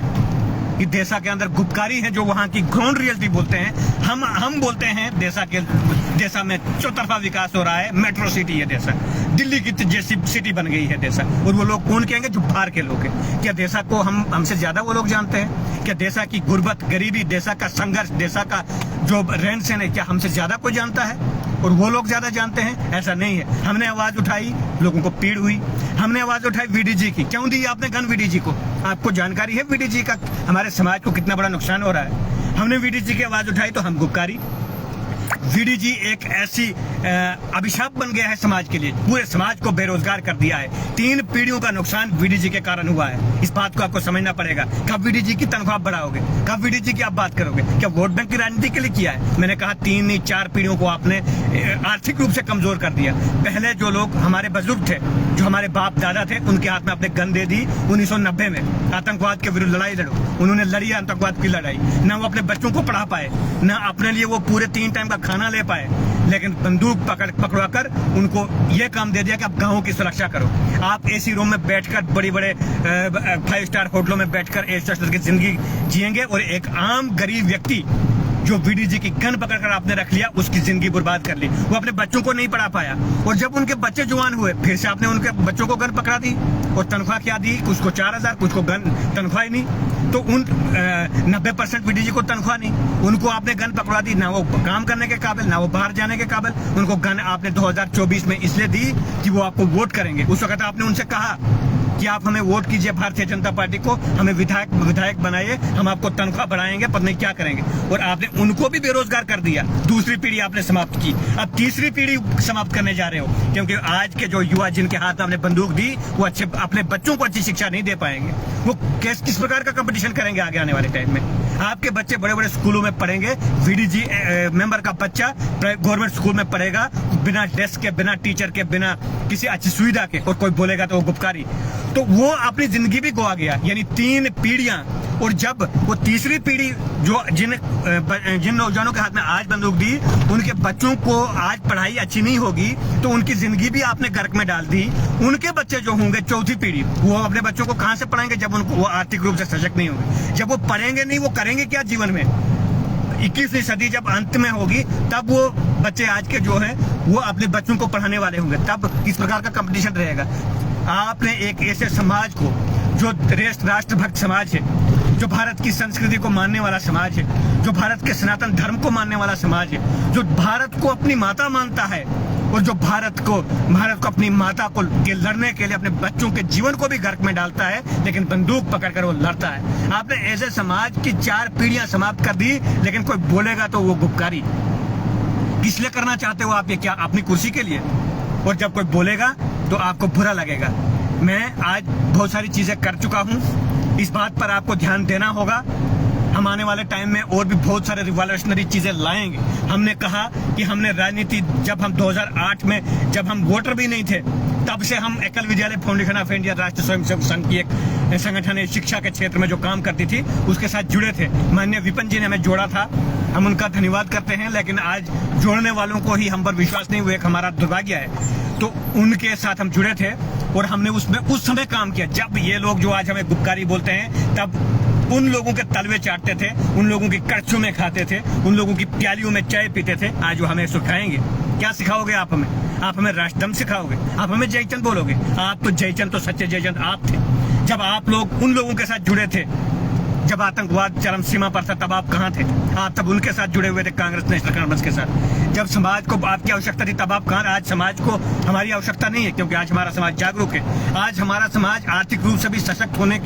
कि देसा के अंदर गुपकारी है, जो वहां की ग्राउंड रियलिटी बोलते हैं। हम बोलते हैं देसा में चौतरफा विकास हो रहा है, मेट्रो सिटी है देसा, दिल्ली की जैसी सिटी बन गई है देसा। और वो लोग कौन कहेंगे? जो बाहर के लोग हैं। क्या देसा को हमसे ज्यादा वो लोग जानते हैं? क्या देसा की गुर्बत, गरीबी, देसा का संघर्ष, देसा का जो रहन सहन है, क्या हमसे ज्यादा कोई जानता है? और वो लोग ज्यादा जानते हैं? ऐसा नहीं है। हमने आवाज उठाई, लोगों को पीड़ हुई। हमने आवाज उठाई वीडीजी की। क्यों दी आपने गन वीडीजी को? आपको जानकारी है वीडीजी का हमारे समाज को कितना बड़ा नुकसान हो रहा है? हमने वीडीजी की आवाज उठाई तो हम गुपकारी। वीडीजी एक ऐसी अभिशाप बन गया है समाज के लिए, पूरे समाज को बेरोजगार कर दिया है। 3 पीढ़ियों का नुकसान वीडीजी के कारण हुआ है। इस बात को आपको समझना पड़ेगा। कब वीडीजी की तनख्वाह बढ़ाओगे? कब वीडीजी की आप बात करोगे? क्या वोट बैंक की राजनीति के लिए किया है? मैंने कहा 3 नहीं 4 पीढ़ियों को आपने आर्थिक रूप से कमजोर कर दिया। पहले जो लोग हमारे बुजुर्ग थे, जो हमारे बाप दादा थे, उनके हाथ में आपने गन दे दी 1990 में। आतंकवाद के विरुद्ध लड़ाई लड़ो, उन्होंने लड़ी आतंकवाद की लड़ाई। ना वो अपने बच्चों को पढ़ा पाए, ना अपने लिए वो पूरे 3 टाइम का खाना ले पाए, लेकिन बंदूक पकड़वा कर उनको यह काम दे दिया कि आप गांवों की सुरक्षा करो। आप एसी रूम में बैठकर, बड़ी बड़े 5 स्टार होटलों में बैठकर ऐश की जिंदगी जिएंगे, और एक आम गरीब व्यक्ति जो वीडीजी की गन पकड़कर आपने रख लिया, उसकी जिंदगी बर्बाद कर ली। वो अपने बच्चों को नहीं पढ़ा पाया, और जब उनके बच्चे जवान हुए, फिर से आपने उनके बच्चों को गन पकड़ा दी। और तनख्वाह क्या दी? कुछ को 4000, कुछ को गन तनख्वाह ही नहीं। तो उन 90% वीडीजी को तनख्वाह नहीं, उनको आपने गन पकड़ा दी। ना वो काम करने के काबिल, ना वो बाहर जाने के काबिल। उनको गन आपने 2024 में इसलिए दी कि वो आपको वोट करेंगे। उस वक्त आपने उनसे कहा कि आप हमें वोट कीजिए, भारतीय जनता पार्टी को, हमें विधायक बनाइए, हम आपको तनख्वाह बढ़ाएंगे, पता नहीं क्या करेंगे। और आपने उनको भी बेरोजगार कर दिया। दूसरी पीढ़ी आपने समाप्त की, अब तीसरी पीढ़ी समाप्त करने जा रहे हो, क्योंकि आज के जो युवा जिनके हाथ में आपने बंदूक दी, वो अपने बच्चों को अच्छी शिक्षा नहीं दे पाएंगे। वो किस प्रकार का कंपटीशन करेंगे आगे आने वाले टाइम में? आपके बच्चे बड़े बड़े स्कूलों में पढ़ेंगे, वीडीजी मेंबर का बच्चा गवर्नमेंट स्कूल में पढ़ेगा, बिना डेस्क के, बिना टीचर के, बिना किसी अच्छी सुविधा के, और कोई बोलेगा तो वो गुपकारी। तो वो अपनी जिंदगी भी गवा गया, यानी 3 पीढ़ियां। और जब वो तीसरी पीढ़ी जो जिन नौजवानों के हाथ में आज बंदूक दी, उनके बच्चों को आज पढ़ाई अच्छी नहीं होगी, तो उनकी जिंदगी भी आपने गर्क में डाल दी। उनके बच्चे जो होंगे, चौथी पीढ़ी, वो अपने बच्चों को कहां से पढ़ाएंगे जब उनको वो आर्थिक रूप से सशक्त नहीं होंगे? जब वो पढ़ेंगे नहीं, वो करेंगे क्या जीवन में? 21वीं सदी जब अंत में होगी, तब वो बच्चे आज के जो हैं वो अपने बच्चों को पढ़ाने वाले होंगे। तब किस प्रकार का कंपटीशन रहेगा? आपने एक ऐसे समाज को जो राष्ट्रभक्त समाज है, जो भारत की संस्कृति को मानने वाला समाज है, जो भारत के सनातन धर्म को मानने वाला समाज है, जो भारत को अपनी माता मानता है और जो भारत को अपनी माता को के लड़ने के लिए अपने बच्चों के जीवन को भी गर्क में डालता है, लेकिन बंदूक पकड़कर वो लड़ता है। आपने ऐसे समाज की 4 पीढ़ियां समाप्त कर दी, लेकिन कोई बोलेगा तो वो गुपकारी। किस लिए करना चाहते हो आप ये? क्या अपनी कुर्सी के लिए? और जब कोई बोलेगा तो आपको बुरा लगेगा। मैं आज बहुत सारी चीजें कर चुका हूं, इस बात पर आपको ध्यान देना होगा। हम आने वाले टाइम में और भी बहुत सारे रिवॉल्यूशनरी चीजें लाएंगे। हमने कहा कि हमने राजनीति, जब हम 2008 में जब हम वोटर भी नहीं थे, तब से हम एकल विद्यालय फाउंडेशन ऑफ इंडिया राष्ट्रीय स्वयंसेवक संघ की एक संगठन है, शिक्षा के क्षेत्र में जो काम करती थी, उसके साथ जुड़े थे। माननीय विपिन जी ने हमें जोड़ा था, हम उनका धन्यवाद करते हैं। लेकिन आज जोड़ने वालों को ही हम पर विश्वास नहीं हुए, हमारा दुर्भाग्य है। तो उनके साथ हम जुड़े थे और हमने उसमें उस समय काम किया जब ये लोग जो आज हमें गुपकारी बोलते हैं, तब उन लोगों के तलवे चाटते थे, उन लोगों की करछों में खाते थे, उन लोगों की प्यालियों में चाय पीते थे। आज वो हमें सिखाएंगे। क्या सिखाओगे आप हमें? आप हमें राष्ट्रधर्म सिखाओगे? आप हमें जयचंद बोलोगे? आप तो जयचंद, तो सच्चे जयचंद आप थे। जब आप लोग उन लोगों के साथ जुड़े थे, जब आतंकवाद चरम सीमा पर था, तब आप कहाँ थे? आप तब उनके साथ जुड़े हुए थे, कांग्रेस नेशनल कॉन्फ्रेंस के साथ। जब समाज को आपकी आवश्यकता थी, तब आप कहाँ? आज समाज को हमारी आवश्यकता नहीं है, क्योंकि आज हमारा समाज जागरूक है। आज हमारा समाज आर्थिक रूप से भी सशक्त होना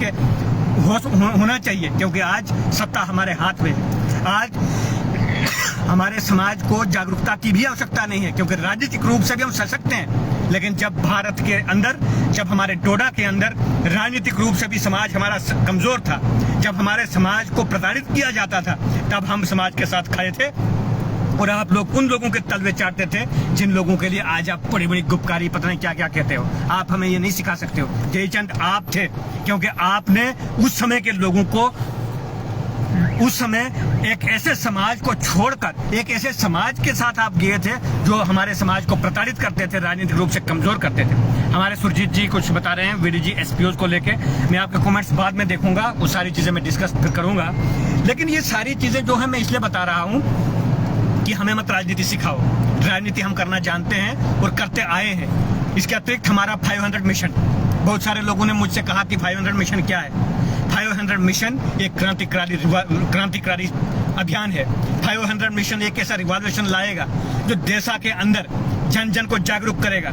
चाहिए, क्योंकि आज सत्ता हमारे हाथ में है। आज हमारे समाज को जागरूकता की भी आवश्यकता नहीं है, क्योंकि राजनीतिक रूप से भी हम सशक्त हैं। लेकिन जब भारत के अंदर, जब हमारे डोडा के अंदर राजनीतिक रूप से भी समाज हमारा कमजोर था, जब हमारे समाज को प्रताड़ित किया जाता था, तब हम समाज के साथ खड़े थे और आप लोग उन लोगों के तलवे चाटते थे जिन लोगों के लिए आज आप बड़ी बड़ी गुपकारी पता नहीं क्या क्या कहते हो। आप हमें ये नहीं सिखा सकते हो। जयचंद आप थे, क्योंकि आपने उस समय के लोगों को, उस समय एक ऐसे समाज को छोड़कर एक ऐसे समाज के साथ आप गए थे जो हमारे समाज को प्रताड़ित करते थे, राजनीतिक रूप से कमजोर करते थे। हमारे सुरजीत जी कुछ बता रहे हैं वीडीजी एसपीओ को लेके। मैं आपके कमेंट्स बाद में देखूंगा, वो सारी चीजें मैं डिस्कस फिर करूंगा। लेकिन ये सारी चीजें जो है मैं इसलिए बता रहा हूं कि हमें मत राजनीति सिखाओ। राजनीति हम करना जानते हैं और करते आए हैं। इसके अतिरिक्त हमारा 500 मिशन, बहुत सारे लोगों ने मुझसे कहा कि 500 मिशन क्या है। 500 मिशन एक क्रांतिकारी अभियान है। 500 मिशन एक ऐसा रिवॉल्यूशन लाएगा जो देशा के अंदर जन जन को जागरूक करेगा।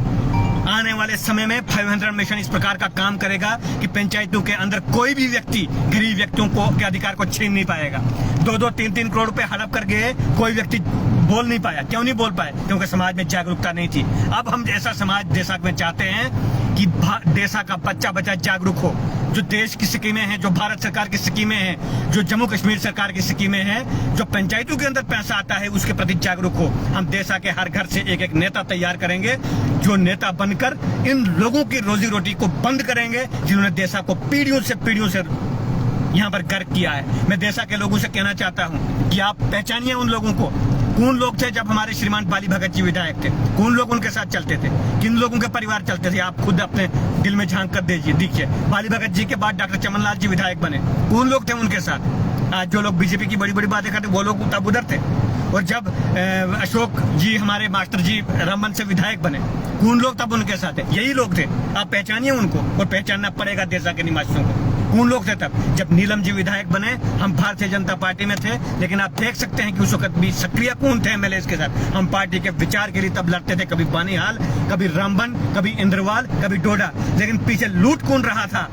आने वाले समय में 500 मिशन इस प्रकार का काम करेगा कि पंचायतों के अंदर कोई भी व्यक्ति गरीब व्यक्तियों के अधिकार को छीन नहीं पाएगा। 2-2, 3-3 करोड़ रुपए हड़प करके कोई व्यक्ति बोल नहीं पाया। क्यों नहीं बोल पाए? क्योंकि समाज में जागरूकता नहीं थी। अब हम ऐसा समाज देशा में चाहते हैं कि देशा का बच्चा बच्चा जागरूक हो। जो देश की स्कीमें हैं, जो भारत सरकार की स्कीमें हैं, जो जम्मू कश्मीर सरकार की स्कीमें हैं, जो पंचायतों के अंदर पैसा आता है, उसके प्रति जागरूक हो। हम देशा के हर घर से एक एक नेता तैयार करेंगे, जो नेता बनकर इन लोगों की रोजी रोटी को बंद करेंगे, जिन्होंने देशा को पीढ़ियों से यहाँ पर गर्क किया है। मैं देशा के लोगों से कहना चाहता हूँ कि आप पहचानिए उन लोगों को। कौन लोग थे जब हमारे श्रीमान बाली भगत जी विधायक थे? कौन लोग उनके साथ चलते थे? किन लोगों के परिवार चलते थे? आप खुद अपने दिल में झांक कर देखिए। बाली भगत जी के बाद डॉक्टर चमनलाल जी विधायक बने। कौन लोग थे उनके साथ? आज जो लोग बीजेपी की बड़ी बड़ी बातें करते, वो लोग तब उधर थे। और जब अशोक जी, हमारे मास्टर जी रामबन से विधायक बने, कौन लोग तब उनके साथ थे? यही लोग थे। आप पहचानिए उनको, और पहचानना पड़ेगा देशा के निवासियों को। कौन लोग थे तब? जब नीलम जी विधायक बने, हम भारतीय जनता पार्टी में थे, लेकिन आप देख सकते हैं कि उस वक्त भी सक्रिय कौन थे एमएलए के साथ। हम पार्टी के विचार के लिए तब लड़ते थे, कभी बानीहाल, कभी रामबन, कभी इंद्रवाल, कभी डोडा। लेकिन पीछे लूट कौन रहा था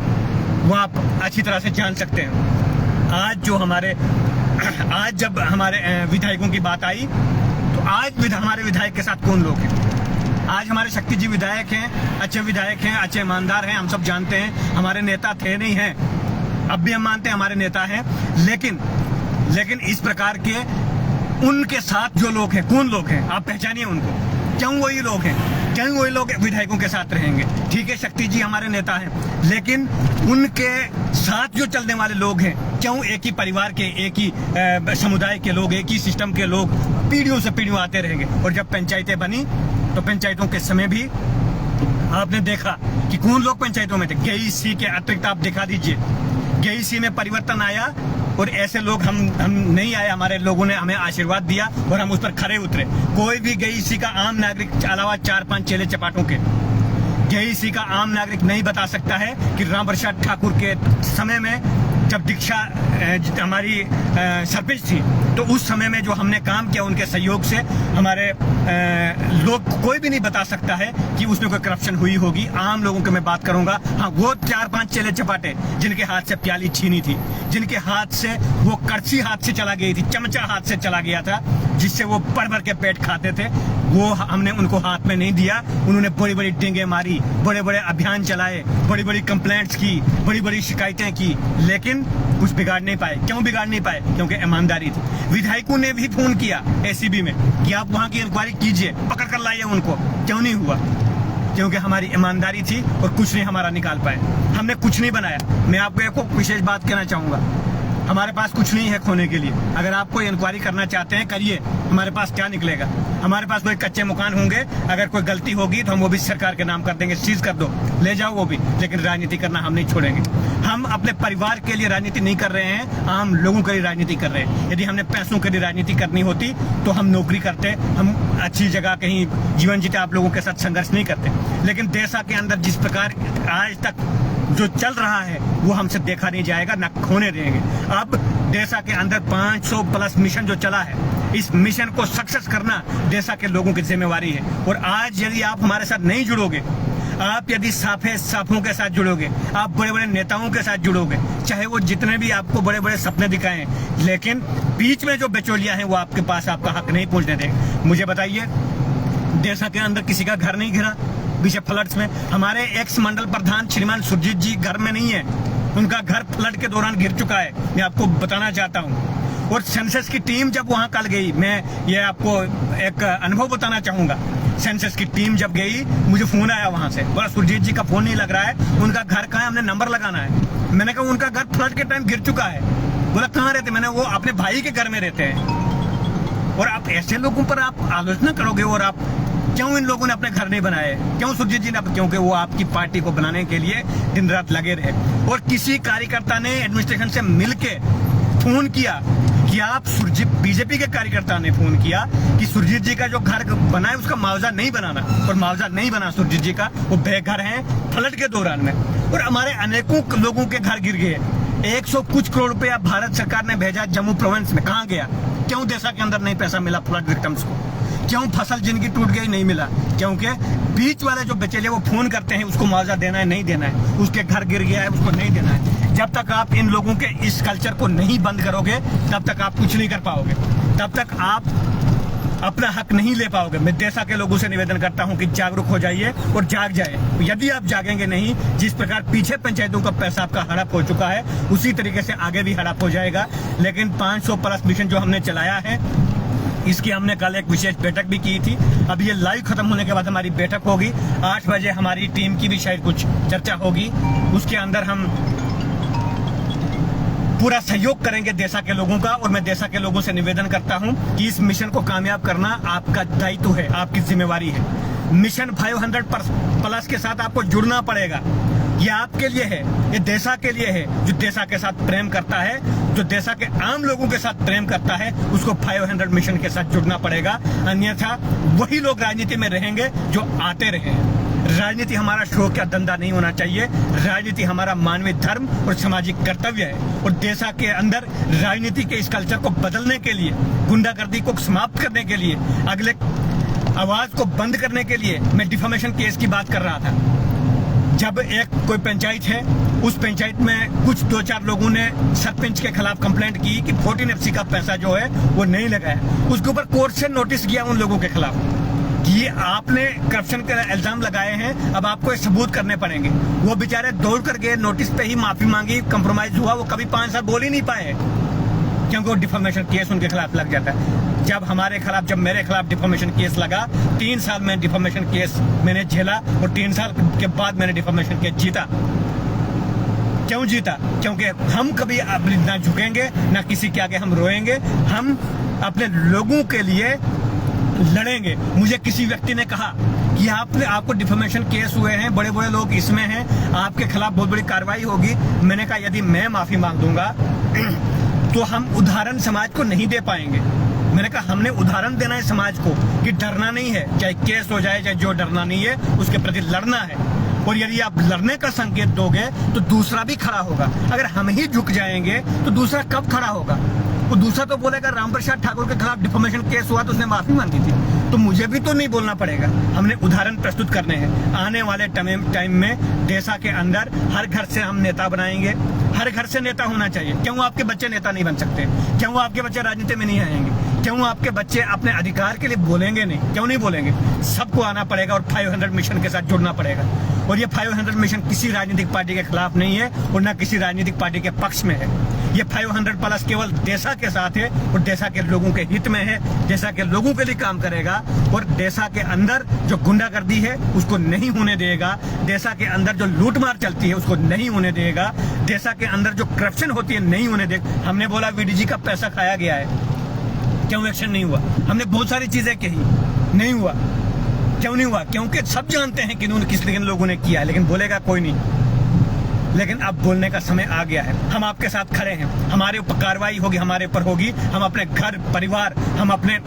वो आप अच्छी तरह से जान सकते हैं। आज जब हमारे विधायकों की बात आई, तो आज हमारे विधायक के साथ कौन लोग हैं? आज हमारे शक्ति जी विधायक हैं, अच्छे विधायक हैं, अच्छे ईमानदार हैं, हम सब जानते हैं। हमारे नेता थे नहीं हैं, अब भी हम मानते हैं हमारे नेता हैं। लेकिन इस प्रकार के उनके साथ जो लोग हैं, कौन लोग हैं? आप पहचानिए उनको। क्यों वही लोग हैं? क्यों वही लोग विधायकों के साथ रहेंगे? ठीक है, शक्ति जी हमारे नेता हैं, लेकिन उनके साथ जो चलने वाले लोग हैं, क्यों एक ही परिवार के, एक ही समुदाय के लोग, एक ही सिस्टम के लोग पीढ़ियों से पीढ़ियों आते रहेंगे? और जब पंचायतें बनी, तो पंचायतों के समय भी आपने देखा कि कौन लोग पंचायतों में थे। गेईसी के अतिरिक्त आप दिखा दीजिए, गेईसी में परिवर्तन आया और ऐसे लोग हम नहीं आए। हमारे लोगों ने हमें आशीर्वाद दिया और हम उस पर खरे उतरे। कोई भी गेईसी का आम नागरिक अलावा 4-5 चेले चपाटों के जेईसी का आम नागरिक नहीं बता सकता है कि राम प्रसाद ठाकुर के समय में जब दीक्षा हमारी सरपंच थी, तो उस समय में जो हमने काम किया उनके सहयोग से हमारे लोग, कोई भी नहीं बता सकता है कि उसमें कोई करप्शन हुई होगी। आम लोगों की मैं बात करूंगा। हाँ, वो 4-5 चेले चपाटे जिनके हाथ से प्याली छीनी थी, जिनके हाथ से वो कड़छी हाथ से चला गई थी, चमचा हाथ से चला गया था, जिससे वो भर भर के पेट खाते थे, वो हमने उनको हाथ में नहीं दिया। उन्होंने बड़ी बड़ी डेंगे मारी, बड़े बड़े अभियान चलाए, बड़ी बड़ी कंप्लेंट्स की, बड़ी बड़ी शिकायतें की, लेकिन कुछ बिगाड़ नहीं पाए। क्यों बिगाड़ नहीं पाए? क्योंकि ईमानदारी थी। विधायकों ने भी फोन किया एसीबी में कि आप वहां की इंक्वायरी कीजिए, पकड़ कर लाइए उनको। क्यों नहीं हुआ? क्योंकि हमारी ईमानदारी थी और कुछ नहीं हमारा निकाल पाए। हमने कुछ नहीं बनाया। मैं आपको एक विशेष बात कहना चाहूंगा, हमारे पास कुछ नहीं है खोने के लिए। अगर आप कोई इंक्वायरी करना चाहते हैं, करिए। हमारे पास क्या निकलेगा? हमारे पास कोई कच्चे मकान होंगे, अगर कोई गलती होगी तो हम वो भी सरकार के नाम कर देंगे, सीज कर दो, ले जाओ वो भी, लेकिन राजनीति करना हम नहीं छोड़ेंगे। हम अपने परिवार के लिए राजनीति नहीं कर रहे हैं, आम लोगों के लिए राजनीति कर रहे हैं। यदि हमने पैसों के लिए राजनीति करनी होती तो हम नौकरी करते, हम अच्छी जगह कहीं जीवन जीते, आप लोगों के साथ संघर्ष नहीं करते। लेकिन देशा के अंदर जिस प्रकार आज तक जो चल रहा है वो हमसे देखा नहीं जाएगा, न खोने देंगे। अब देशा के अंदर 500 प्लस मिशन जो चला है, इस मिशन को सक्सेस करना देशा के लोगों की जिम्मेवारी है। और आज यदि आप हमारे साथ नहीं जुड़ोगे, आप यदि साफों के साथ जुड़ोगे, आप बड़े बड़े नेताओं के साथ जुड़ोगे, चाहे वो जितने भी आपको बड़े बड़े सपने दिखाएं, लेकिन बीच में जो बिचौलिया है वो आपके पास आपका हक नहीं पहुंचने देंगे। मुझे बताइए, देशा के अंदर किसी का घर नहीं घिरा पीछे फ्लड्स में? हमारे एक्स मंडल प्रधान श्रीमान सुरजीत जी घर में नहीं है, उनका घर फ्लड के दौरान गिर चुका है, मैं आपको बताना चाहता हूं। और सेंसस की टीम जब वहां कल गई, मैं ये आपको एक अनुभव बताना चाहूंगा। सेंसस की टीम जब गई, मुझे फोन आया वहां से, बोला सुरजीत जी का फोन नहीं लग रहा है, उनका घर कहाँ है, हमने नंबर लगाना है। मैंने कहा उनका घर फ्लड के टाइम गिर चुका है। बोला कहाँ रहते? मैंने, वो अपने भाई के घर में रहते हैं। और आप ऐसे लोगों पर आप आलोचना करोगे, और आप क्यों इन लोगों ने अपने घर नहीं बनाए? क्यों सुरजीत जी ने? क्योंकि वो आपकी पार्टी को बनाने के लिए दिन रात लगे रहे। और किसी कार्यकर्ता ने एडमिनिस्ट्रेशन से मिलके फोन किया कि आप बीजेपी के कार्यकर्ता ने फोन किया कि सुरजीत जी का जो घर बना है उसका मुआवजा नहीं बनाना, और मुआवजा नहीं बना सुरजीत जी का, वो बेघर हैं फ्लड के दौरान में। और हमारे अनेकों लोगों के घर गिर गए। 100 कुछ करोड़ रुपया भारत सरकार ने भेजा जम्मू प्रोविंस में, कहाँ गया? क्यों देशा के अंदर नहीं पैसा मिला फ्लड विक्टिम्स को? क्यों फसल जिनकी टूट गई नहीं मिला? क्योंकि बीच वाले जो बेचैले वो फोन करते हैं, उसको मुआवजा देना है, नहीं देना है, उसके घर गिर गया है, उसको नहीं देना है। जब तक आप इन लोगों के इस कल्चर को नहीं बंद करोगे, तब तक आप कुछ नहीं कर पाओगे, तब तक आप अपना हक नहीं ले पाओगे। मैं देशा के लोगों से निवेदन करता हूं कि जागरूक हो जाइए और जाग जाए। यदि आप जागेंगे नहीं, जिस प्रकार पीछे पंचायतों का पैसा आपका हड़प हो चुका है, उसी तरीके से आगे भी हड़प हो जाएगा। लेकिन 500 प्लस मिशन जो हमने चलाया है, इसकी हमने कल एक विशेष बैठक भी की थी। अब ये लाइव खत्म होने के बाद हमारी बैठक होगी 8 बजे, हमारी टीम की भी शायद कुछ चर्चा होगी। उसके अंदर हम पूरा सहयोग करेंगे देशा के लोगों का। और मैं देशा के लोगों से निवेदन करता हूं कि इस मिशन को कामयाब करना आपका दायित्व है, आपकी जिम्मेवारी है। मिशन 500 प्लस के साथ आपको जुड़ना पड़ेगा। ये आपके लिए है, ये देशा के लिए है। जो देशा के साथ प्रेम करता है, जो देशा के आम लोगों के साथ प्रेम करता है, उसको 500 मिशन के साथ जुड़ना पड़ेगा। अन्यथा वही लोग राजनीति में रहेंगे जो आते रहे। राजनीति हमारा शौक या धंधा नहीं होना चाहिए। राजनीति हमारा मानवीय धर्म और सामाजिक कर्तव्य है। और देशा के अंदर राजनीति के इस कल्चर को बदलने के लिए, गुंडागर्दी को समाप्त करने के लिए, अगले आवाज को बंद करने के लिए मैं डिफेमेशन केस की बात कर रहा था। जब एक कोई पंचायत है, उस पंचायत में कुछ 2-4 लोगों ने सरपंच के खिलाफ कंप्लेंट की कि 14 FC का पैसा जो है वो नहीं लगा है। उसके ऊपर कोर्ट से नोटिस गया उन लोगों के खिलाफ कि आपने करप्शन के इल्जाम लगाए हैं, अब आपको सबूत करने पड़ेंगे। वो बेचारे दौड़ कर गए, नोटिस पे ही माफी मांगी, कंप्रोमाइज हुआ। वो कभी 5 साल बोल ही नहीं पाए, क्योंकि वो डिफेमेशन केस उनके खिलाफ लग जाता है। जब हमारे खिलाफ, जब मेरे खिलाफ डिफेमेशन केस लगा, 3 साल में डिफेमेशन केस मैंने झेला और 3 साल के बाद मैंने डिफेमेशन केस जीता। क्यों जीता? क्योंकि हम कभी ना झुकेंगे, ना किसी के आगे हम रोएंगे। हम अपने लोगों के लिए लड़ेंगे। मुझे किसी व्यक्ति ने कहा कि आपको डिफेमेशन केस हुए हैं, बड़े बड़े लोग इसमें हैं, आपके खिलाफ बहुत बड़ी कार्रवाई होगी। मैंने कहा यदि मैं माफी मांग दूंगा तो हम उदाहरण समाज को नहीं दे पाएंगे। मैंने कहा हमने उदाहरण देना है समाज को कि डरना नहीं है, चाहे केस हो जाए, चाहे जो, डरना नहीं है, उसके प्रति लड़ना है। और यदि आप लड़ने का संकेत दोगे तो दूसरा भी खड़ा होगा। अगर हम ही झुक जाएंगे तो दूसरा कब खड़ा होगा? वो दूसरा तो बोलेगा राम प्रसाद ठाकुर के खिलाफ डिफेमेशन केस हुआ तो उसने माफी मांगी थी, तो मुझे भी तो नहीं बोलना पड़ेगा। हमने उदाहरण प्रस्तुत करने हैं। आने वाले टाइम में देशा के अंदर हर घर से हम नेता बनाएंगे, हर घर से नेता होना चाहिए। क्यों आपके बच्चे नेता नहीं बन सकते? क्यों आपके बच्चे राजनीति में नहीं आएंगे? क्यों आपके बच्चे अपने अधिकार के लिए बोलेंगे नहीं? क्यों नहीं बोलेंगे? सबको आना पड़ेगा और 500 मिशन के साथ जुड़ना पड़ेगा। और ये 500 मिशन किसी राजनीतिक पार्टी के खिलाफ नहीं है और न किसी राजनीतिक पार्टी के पक्ष में है। ये 500 प्लस केवल देशा के साथ है और देशा के लोगों के हित में है, देशा के लोगों के लिए काम करेगा और देशा के अंदर जो गुंडागर्दी है उसको नहीं होने देगा, देशा के अंदर जो लूटमार चलती है उसको नहीं होने देगा, देशा के अंदर जो करप्शन होती है नहीं होने देगा। हमने बोला वीडीजी का पैसा खाया गया है, क्यों एक्शन नहीं हुआ? हमने बहुत सारी चीजें कही, नहीं हुआ। क्यों नहीं हुआ? क्योंकि सब जानते हैं कि किस लोगों ने किया है, लेकिन बोलेगा कोई नहीं। लेकिन अब बोलने का समय आ गया है। हम आपके साथ खड़े हैं, हमारे ऊपर कार्रवाई होगी, हमारे ऊपर होगी। हम अपने घर परिवार, हम अपने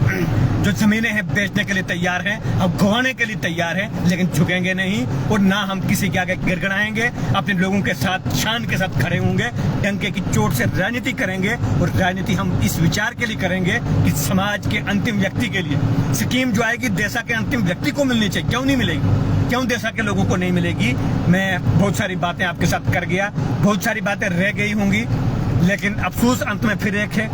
जो जमीनें हैं बेचने के लिए तैयार हैं, हम गंवाने के लिए तैयार हैं, लेकिन झुकेंगे नहीं और ना हम किसी के आगे गिड़गिड़ाएंगे। अपने लोगों के साथ शान के साथ खड़े होंगे, डंके की चोट से राजनीति करेंगे और राजनीति हम इस विचार के लिए करेंगे कि समाज के अंतिम व्यक्ति के लिए स्कीम जो आएगी देशा के अंतिम व्यक्ति को मिलनी चाहिए। क्यों नहीं मिलेगी? क्यों देशा के लोगों को नहीं मिलेगी? मैं बहुत सारी बातें आपके साथ कर गया, बहुत सारी बातें रह गई होंगी, लेकिन अफसोस अंत में फिर एक है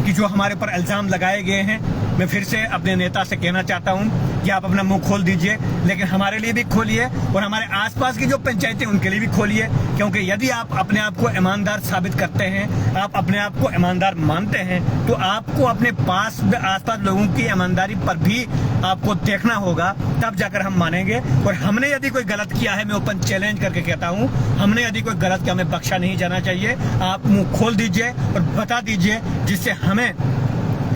कि जो हमारे ऊपर इल्जाम लगाए गए हैं, मैं फिर से अपने नेता से कहना चाहता हूं कि आप अपना मुंह खोल दीजिए, लेकिन हमारे लिए भी खोलिए और हमारे आसपास की जो पंचायतें उनके लिए भी खोलिए। क्योंकि यदि आप अपने आप को ईमानदार साबित करते हैं, आप अपने आप को ईमानदार मानते हैं, तो आपको अपने आसपास लोगों की ईमानदारी पर भी आपको देखना होगा, तब जाकर हम मानेंगे। और हमने यदि कोई गलत किया है, मैं ओपन चैलेंज करके कहता हूं, हमने यदि कोई गलत किया, हमें बख्शा नहीं जाना चाहिए। आप मुंह खोल दीजिए और बता दीजिए, जिससे हमें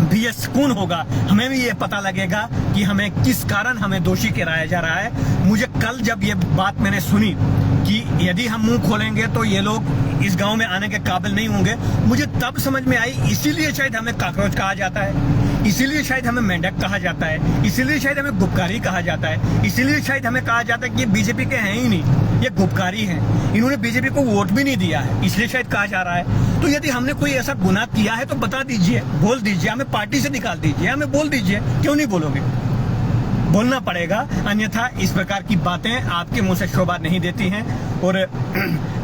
भी ये सुकून होगा, हमें भी ये पता लगेगा कि हमें किस कारण हमें दोषी ठहराया जा रहा है। मुझे कल जब ये बात मैंने सुनी कि यदि हम मुंह खोलेंगे तो ये लोग इस गांव में आने के काबिल नहीं होंगे, मुझे तब समझ में आई इसीलिए शायद हमें काकरोच कहा जाता है, इसीलिए शायद हमें मेंढक कहा जाता है, इसीलिए शायद हमें गुपकारी कहा जाता है, इसीलिए शायद हमें कहा जाता है कि ये बीजेपी के हैं ही नहीं, ये गुपकारी हैं, इन्होंने बीजेपी को वोट भी नहीं दिया है, इसलिए शायद कहा जा रहा है। तो यदि हमने कोई ऐसा गुनाह किया है तो बता दीजिए, बोल दीजिए, हमें पार्टी से निकाल दीजिए, हमें बोल दीजिए। क्यों नहीं बोलोगे? बोलना पड़ेगा, अन्यथा इस प्रकार की बातें आपके मुंह से शोभा नहीं देती हैं। और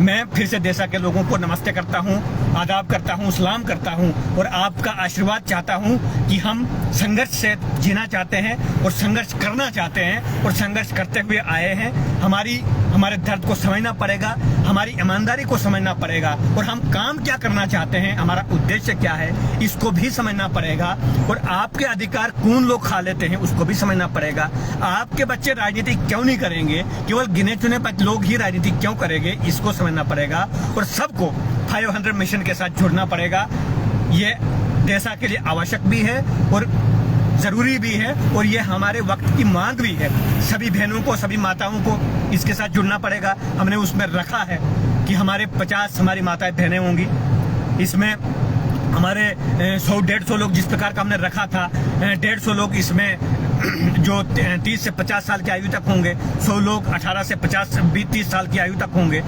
मैं फिर से देशा के लोगों को नमस्ते करता हूं, आदाब करता हूं, सलाम करता हूं और आपका आशीर्वाद चाहता हूं कि हम संघर्ष से जीना चाहते हैं और संघर्ष करना चाहते हैं और संघर्ष करते हुए आए हैं। हमारे दर्द को समझना पड़ेगा, हमारी ईमानदारी को समझना पड़ेगा और हम काम क्या करना चाहते हैं, हमारा उद्देश्य क्या है, इसको भी समझना पड़ेगा। और आपके अधिकार कौन लोग खा लेते हैं उसको भी समझना पड़ेगा। आपके बच्चे राजनीति क्यों नहीं करेंगे, केवल गिने चुने लोग ही राजनीति क्यों करेंगे, इसको समझना पड़ेगा। और सबको 500 मिशन के साथ जुड़ना पड़ेगा। ये देशा के लिए आवश्यक भी है और जरूरी भी है और ये हमारे वक्त की मांग भी है। सभी बहनों को, सभी माताओं को इसके साथ जुड़ना पड़ेगा। हमने उसमें रखा है कि हमारे 50 हमारी माताएं बहनें होंगी, इसमें हमारे 100-150 लोग जिस प्रकार का हमने रखा था, 150 लोग इसमें जो 30 से 50 साल की आयु तक होंगे, 100 लोग 18 से 30 साल की आयु तक होंगे,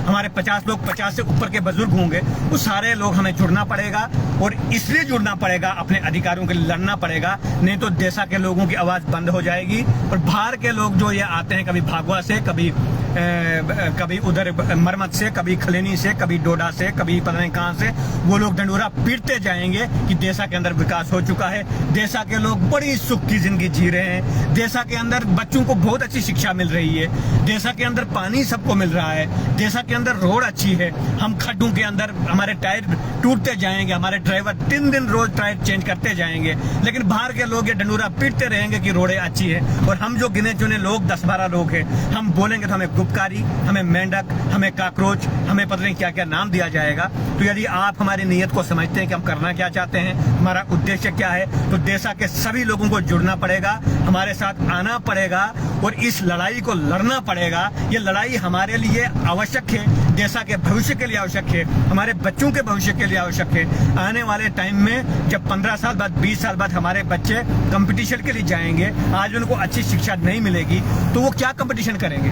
हमारे 50 लोग 50 से ऊपर के बुजुर्ग होंगे। वो सारे लोग हमें जुड़ना पड़ेगा और इसलिए जुड़ना पड़ेगा, अपने अधिकारों के लिए लड़ना पड़ेगा, नहीं तो देशा के लोगों की आवाज बंद हो जाएगी। और बाहर के लोग जो ये आते हैं, कभी भागवा से, कभी उधर मरमत से, कभी खलेनी से, कभी डोडा से, कभी पता नहीं कहां से, वो लोग डंडोरा पीटते जाएंगे कि देशा के अंदर विकास हो चुका है, देशा के लोग बड़ी सुख की जिंदगी जी रहे हैं, देशा के अंदर बच्चों को बहुत अच्छी शिक्षा मिल रही है, देशा के अंदर पानी सबको मिल रहा है, देशा के अंदर रोड अच्छी है। हम खड्डों के अंदर हमारे टायर टूटते जाएंगे, हमारे ड्राइवर 3 दिन रोज टायर चेंज करते जाएंगे, लेकिन बाहर के लोग ये डंडोरा पीटते रहेंगे कि रोडें अच्छी है। और हम जो गिने चुने लोग 10-12 लोग हैं, हम बोलेंगे तो हमें गुपकारी, हमें मेंढक, हमें काकरोच, हमें पता नहीं क्या क्या नाम दिया जाएगा। तो यदि आप हमारी नीयत को समझते हैं कि हम करना क्या चाहते हैं, हमारा उद्देश्य क्या है, तो देशा के सभी लोगों को जुड़ना पड़ेगा, हमारे साथ आना पड़ेगा और इस लड़ाई को लड़ना पड़ेगा। ये लड़ाई हमारे लिए आवश्यक है, देशा के भविष्य के लिए आवश्यक है, हमारे बच्चों के भविष्य के लिए आवश्यक है। आने वाले टाइम में जब 15 साल बाद, 20 साल बाद हमारे बच्चे कंपटीशन के लिए जाएंगे, आज उनको अच्छी शिक्षा नहीं मिलेगी तो वो क्या कंपटीशन करेंगे?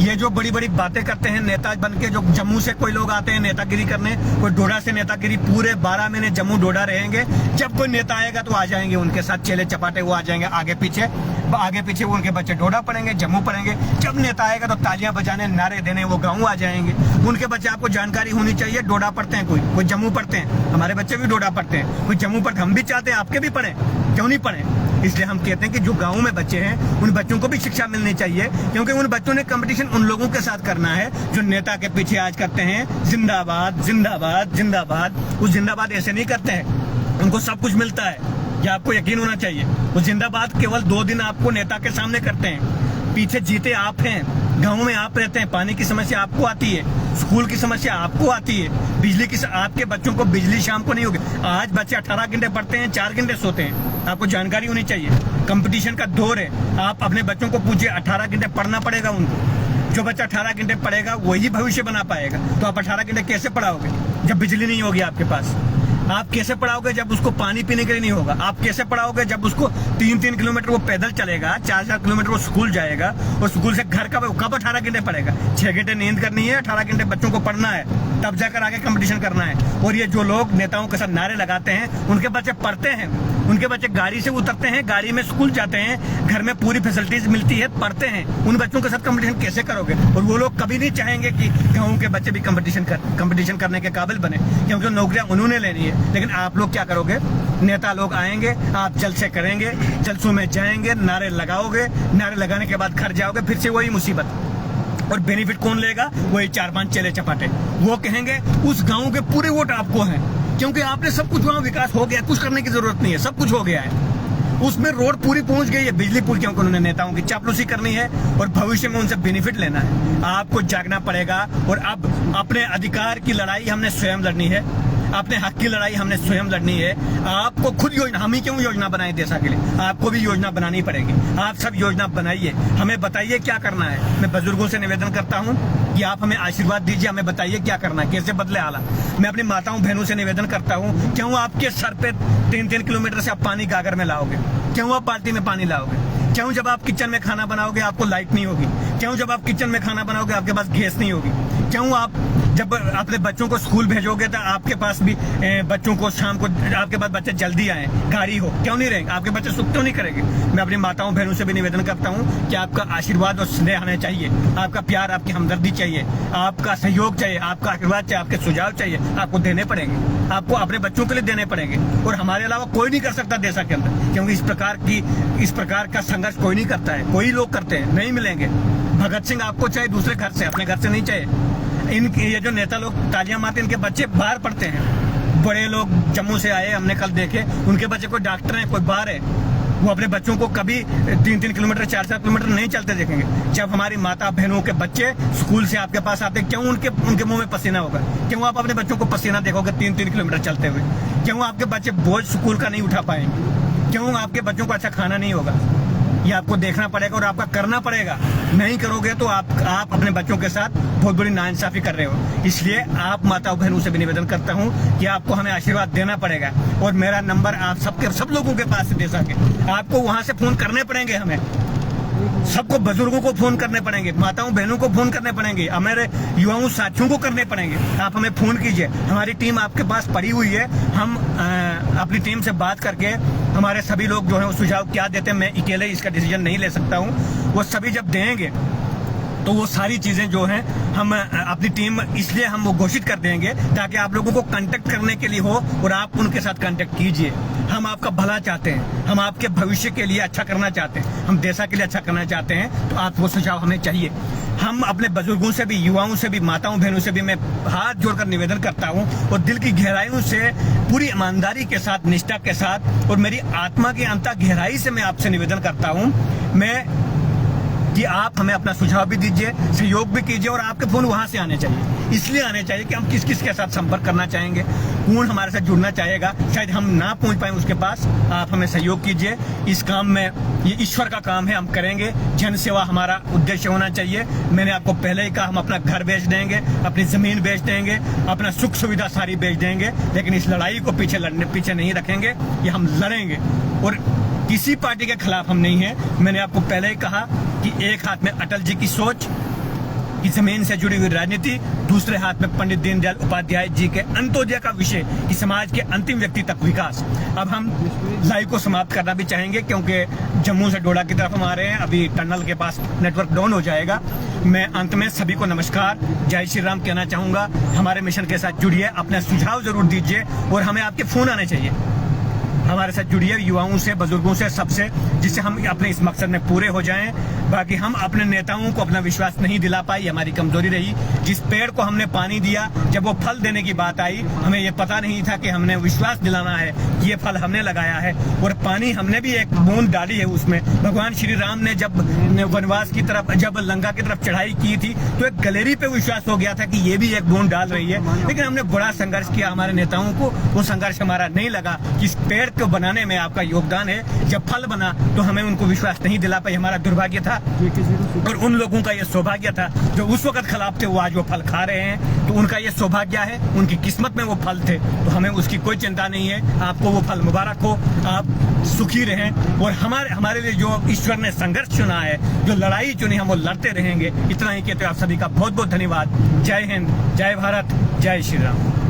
ये जो बड़ी बड़ी बातें करते हैं नेता बन के, जो जम्मू से कोई लोग आते हैं नेतागिरी करने, कोई डोडा से नेतागिरी, पूरे 12 महीने जम्मू डोडा रहेंगे। जब कोई नेता आएगा तो आ जाएंगे उनके साथ चेले चपाटे, वो आ जाएंगे आगे पीछे वो उनके बच्चे डोडा पढ़ेंगे, जम्मू पढ़ेंगे। जब नेता आएगा तो तालियां बजाने, नारे देने वो गाँव आ जाएंगे। उनके बच्चे, आपको जानकारी होनी चाहिए, डोडा पढ़ते हैं, कोई जम्मू पढ़ते हैं, हमारे बच्चे भी डोडा पढ़ते हैं, कोई जम्मू पढ़ते हैं। हम भी चाहते हैं आपके भी पढ़े, क्यों नहीं पढ़े। इसलिए हम कहते हैं कि जो गाँव में बच्चे हैं उन बच्चों को भी शिक्षा मिलनी चाहिए, क्योंकि उन बच्चों ने कंपटीशन उन लोगों के साथ करना है जो नेता के पीछे आज करते हैं जिंदाबाद जिंदाबाद जिंदाबाद। वो जिंदाबाद ऐसे नहीं करते हैं, उनको सब कुछ मिलता है, ये आपको यकीन होना चाहिए। वो जिंदाबाद केवल 2 दिन आपको नेता के सामने करते हैं, पीछे जीते आप हैं, गाँव में आप रहते हैं, पानी की समस्या आपको आती है, स्कूल की समस्या आपको आती है, बिजली की, आपके बच्चों को बिजली शाम को नहीं होगी। आज बच्चे 18 घंटे पढ़ते हैं, 4 घंटे सोते हैं, आपको जानकारी होनी चाहिए। कंपटीशन का दौर है, आप अपने बच्चों को पूछिए, 18 घंटे पढ़ना पड़ेगा उनको। जो बच्चा 18 घंटे पढ़ेगा वही भविष्य बना पाएगा। तो आप 18 घंटे कैसे पढ़ाओगे जब बिजली नहीं होगी आपके पास? आप कैसे पढ़ाओगे जब उसको पानी पीने के लिए नहीं होगा? आप कैसे पढ़ाओगे जब उसको 3-3 किलोमीटर वो पैदल चलेगा, 4-4 किलोमीटर वो स्कूल जाएगा, और स्कूल से घर कब 18 घंटे पढ़ेगा? 6 घंटे नींद करनी है, 18 घंटे बच्चों को पढ़ना है, तब जाकर आगे कंपटीशन करना है। और ये जो लोग नेताओं के साथ नारे लगाते हैं, उनके बच्चे पढ़ते हैं, उनके बच्चे गाड़ी से उतरते हैं, गाड़ी में स्कूल जाते हैं, घर में पूरी फैसिलिटीज मिलती है, पढ़ते हैं। उन बच्चों के साथ कंपटीशन कैसे करोगे? और वो लोग कभी नहीं चाहेंगे कि गाँव के बच्चे भी कंपटीशन करने के काबिल बने, क्योंकि नौकरियां उन्होंने लेनी है। लेकिन आप लोग क्या करोगे? नेता लोग आएंगे, आप जलसे करेंगे, जलसों में जाएंगे, नारे लगाओगे, नारे लगाने के बाद घर जाओगे, फिर से वही मुसीबत। और बेनिफिट कौन लेगा? वही 4-5 चेले चपाटे। वो कहेंगे उस गांव के पूरे वोट आपको हैं, क्योंकि आपने सब कुछ, वहां विकास हो गया, कुछ करने की जरूरत नहीं है, सब कुछ हो गया है। उसमें रोड पूरी पहुंच गई है, बिजली पुल, क्योंकि उन्होंने नेताओं की चापलूसी करनी है और भविष्य में उनसे बेनिफिट लेना है। आपको जागना पड़ेगा, और अब अपने अधिकार की लड़ाई हमने स्वयं लड़नी है, अपने हक की लड़ाई हमने स्वयं लड़नी है। आपको खुद योजना, हम ही क्यों योजना बनाए देश के लिए, आपको भी योजना बनानी पड़ेगी। आप सब योजना बनाइए, हमें बताइए क्या करना है। मैं बुजुर्गों से निवेदन करता हूं कि आप हमें आशीर्वाद दीजिए, हमें बताइए क्या करना है, कैसे बदले हालात। मैं अपनी माताओं बहनों से निवेदन करता हूं, क्यों आपके सर पे 3-3 किलोमीटर से आप पानी गागर में लाओगे? क्यों आप बाल्टी में पानी लाओगे? क्यों जब आप किचन में खाना बनाओगे आपको लाइट नहीं होगी? क्यों जब आप किचन में खाना बनाओगे आपके पास गैस नहीं होगी? क्यों आप जब अपने बच्चों को स्कूल भेजोगे तो आपके पास भी बच्चों को शाम को, आपके पास बच्चे जल्दी आए, गाड़ी हो, क्यों नहीं रहेंगे? आपके बच्चे सुख क्यों नहीं करेंगे? मैं अपनी माताओं बहनों से भी निवेदन करता हूं कि आपका आशीर्वाद और स्नेह हमें चाहिए, आपका प्यार, आपकी हमदर्दी चाहिए, आपका सहयोग चाहिए, आपका आशीर्वाद चाहिए, आपके सुझाव चाहिए, आपको देने पड़ेंगे, आपको अपने बच्चों के लिए देने पड़ेंगे। और हमारे अलावा कोई नहीं कर सकता देश के अंदर, क्योंकि इस प्रकार का संघर्ष कोई नहीं करता है, कोई लोग करते हैं, नहीं मिलेंगे। भगत सिंह आपको चाहिए दूसरे घर से, अपने घर से नहीं चाहिए। ये जो नेता लोग तालियां मारते हैं, इनके बच्चे बाहर पढ़ते हैं। बड़े लोग जम्मू से आए, हमने कल देखे, उनके बच्चे कोई डॉक्टर हैं, कोई बाहर है, वो अपने बच्चों को कभी 3-3 किलोमीटर 4-4 किलोमीटर नहीं चलते देखेंगे। जब हमारी माता बहनों के बच्चे स्कूल से आपके पास आते, क्यों उनके मुंह में पसीना होगा? क्यों आप अपने बच्चों को पसीना देखोगे 3-3 किलोमीटर चलते हुए? क्यों आपके बच्चे बोझ स्कूल का नहीं उठा पाएंगे? क्यों आपके बच्चों को अच्छा खाना नहीं होगा? ये आपको देखना पड़ेगा और आपका करना पड़ेगा। नहीं करोगे तो आप अपने बच्चों के साथ बहुत बड़ी नाइंसाफी कर रहे हो। इसलिए आप माताओं बहनों से भी निवेदन करता हूं कि आपको हमें आशीर्वाद देना पड़ेगा। और मेरा नंबर आप सब लोगों के पास दे सके, आपको वहां से फोन करने पड़ेंगे, हमें सबको, बुजुर्गों को फोन करने पड़ेंगे, माताओं बहनों को फोन करने पड़ेंगे, हमारे युवाओं साथियों को करने पड़ेंगे। आप हमें फोन कीजिए, हमारी टीम आपके पास पड़ी हुई है। हम अपनी टीम से बात करके, हमारे सभी लोग जो है वो सुझाव क्या देते हैं, मैं अकेले इसका डिसीजन नहीं ले सकता हूँ, वो सभी जब देंगे तो वो सारी चीजें जो हैं हम अपनी टीम, इसलिए हम वो घोषित कर देंगे ताकि आप लोगों को कांटेक्ट करने के लिए हो और आप उनके साथ कांटेक्ट कीजिए। हम आपका भला चाहते हैं, हम आपके भविष्य के लिए अच्छा करना चाहते हैं, हम देश के लिए अच्छा करना चाहते हैं, तो आप वो सुझाव हमें चाहिए। हम अपने बुजुर्गों से भी, युवाओं से भी, माताओं बहनों से भी मैं हाथ जोड़कर निवेदन करता हूं और दिल की गहराइयों से, पूरी ईमानदारी के साथ, निष्ठा के साथ और मेरी आत्मा की अंतः गहराई से मैं आपसे निवेदन करता हूं कि आप हमें अपना सुझाव भी दीजिए, सहयोग भी कीजिए। और आपके फोन वहां से आने चाहिए, इसलिए आने चाहिए कि हम किस किस के साथ संपर्क करना चाहेंगे, कौन हमारे साथ जुड़ना चाहेगा, शायद हम ना पहुंच पाए उसके पास। आप हमें सहयोग कीजिए इस काम में, ये ईश्वर का काम है, हम करेंगे। जन सेवा हमारा उद्देश्य होना चाहिए। मैंने आपको पहले ही कहा, हम अपना घर बेच देंगे, अपनी जमीन बेच देंगे, अपना सुख सुविधा सारी बेच देंगे, लेकिन इस लड़ाई को पीछे नहीं रखेंगे। ये हम लड़ेंगे और किसी पार्टी के खिलाफ हम नहीं है। मैंने आपको पहले ही कहा कि एक हाथ में अटल जी की सोच की जमीन से जुड़ी हुई राजनीति, दूसरे हाथ में पंडित दीनदयाल उपाध्याय जी के अंत्योदय का विषय कि समाज के अंतिम व्यक्ति तक विकास। अब हम लाइव को समाप्त करना भी चाहेंगे क्योंकि जम्मू से डोडा की तरफ हम आ रहे हैं, अभी टनल के पास नेटवर्क डाउन हो जाएगा। मैं अंत में सभी को नमस्कार, जय श्री राम कहना चाहूंगा। हमारे मिशन के साथ जुड़िए, अपने सुझाव जरूर दीजिए और हमें आपके फोन आने चाहिए। हमारे साथ जुड़िए, युवाओं से, बुजुर्गों से, सबसे, जिससे हम अपने इस मकसद में पूरे हो जाएं। बाकी हम अपने नेताओं को अपना विश्वास नहीं दिला पाई, हमारी कमजोरी रही। जिस पेड़ को हमने पानी दिया, जब वो फल देने की बात आई, हमें ये पता नहीं था कि हमने विश्वास दिलाना है कि ये फल हमने लगाया है और पानी हमने भी एक बूंद डाली है उसमें। भगवान श्री राम ने जब वनवास की तरफ, जब लंका की तरफ चढ़ाई की थी तो एक गलेरी पे विश्वास हो गया था कि ये भी एक बूंद डाल रही है, लेकिन हमने बड़ा संघर्ष किया। हमारे नेताओं को वो संघर्ष हमारा नहीं लगा कि इस पेड़ को बनाने में आपका योगदान है। जब फल बना तो हमें उनको विश्वास नहीं दिला पाई, हमारा दुर्भाग्य था। और उन लोगों का ये सौभाग्य था जो उस वक्त खिलाफ थे, वो आज वो फल खा रहे हैं। तो उनका ये सौभाग्य है, उनकी किस्मत में वो फल थे, तो हमें उसकी कोई चिंता नहीं है। आपको वो फल मुबारक हो, आप सुखी रहें। और हमारे लिए जो ईश्वर ने संघर्ष चुना है, जो लड़ाई चुनी, हम वो लड़ते रहेंगे। इतना ही कहते हुए आप सभी का बहुत बहुत धन्यवाद। जय हिंद, जय भारत, जय श्री राम।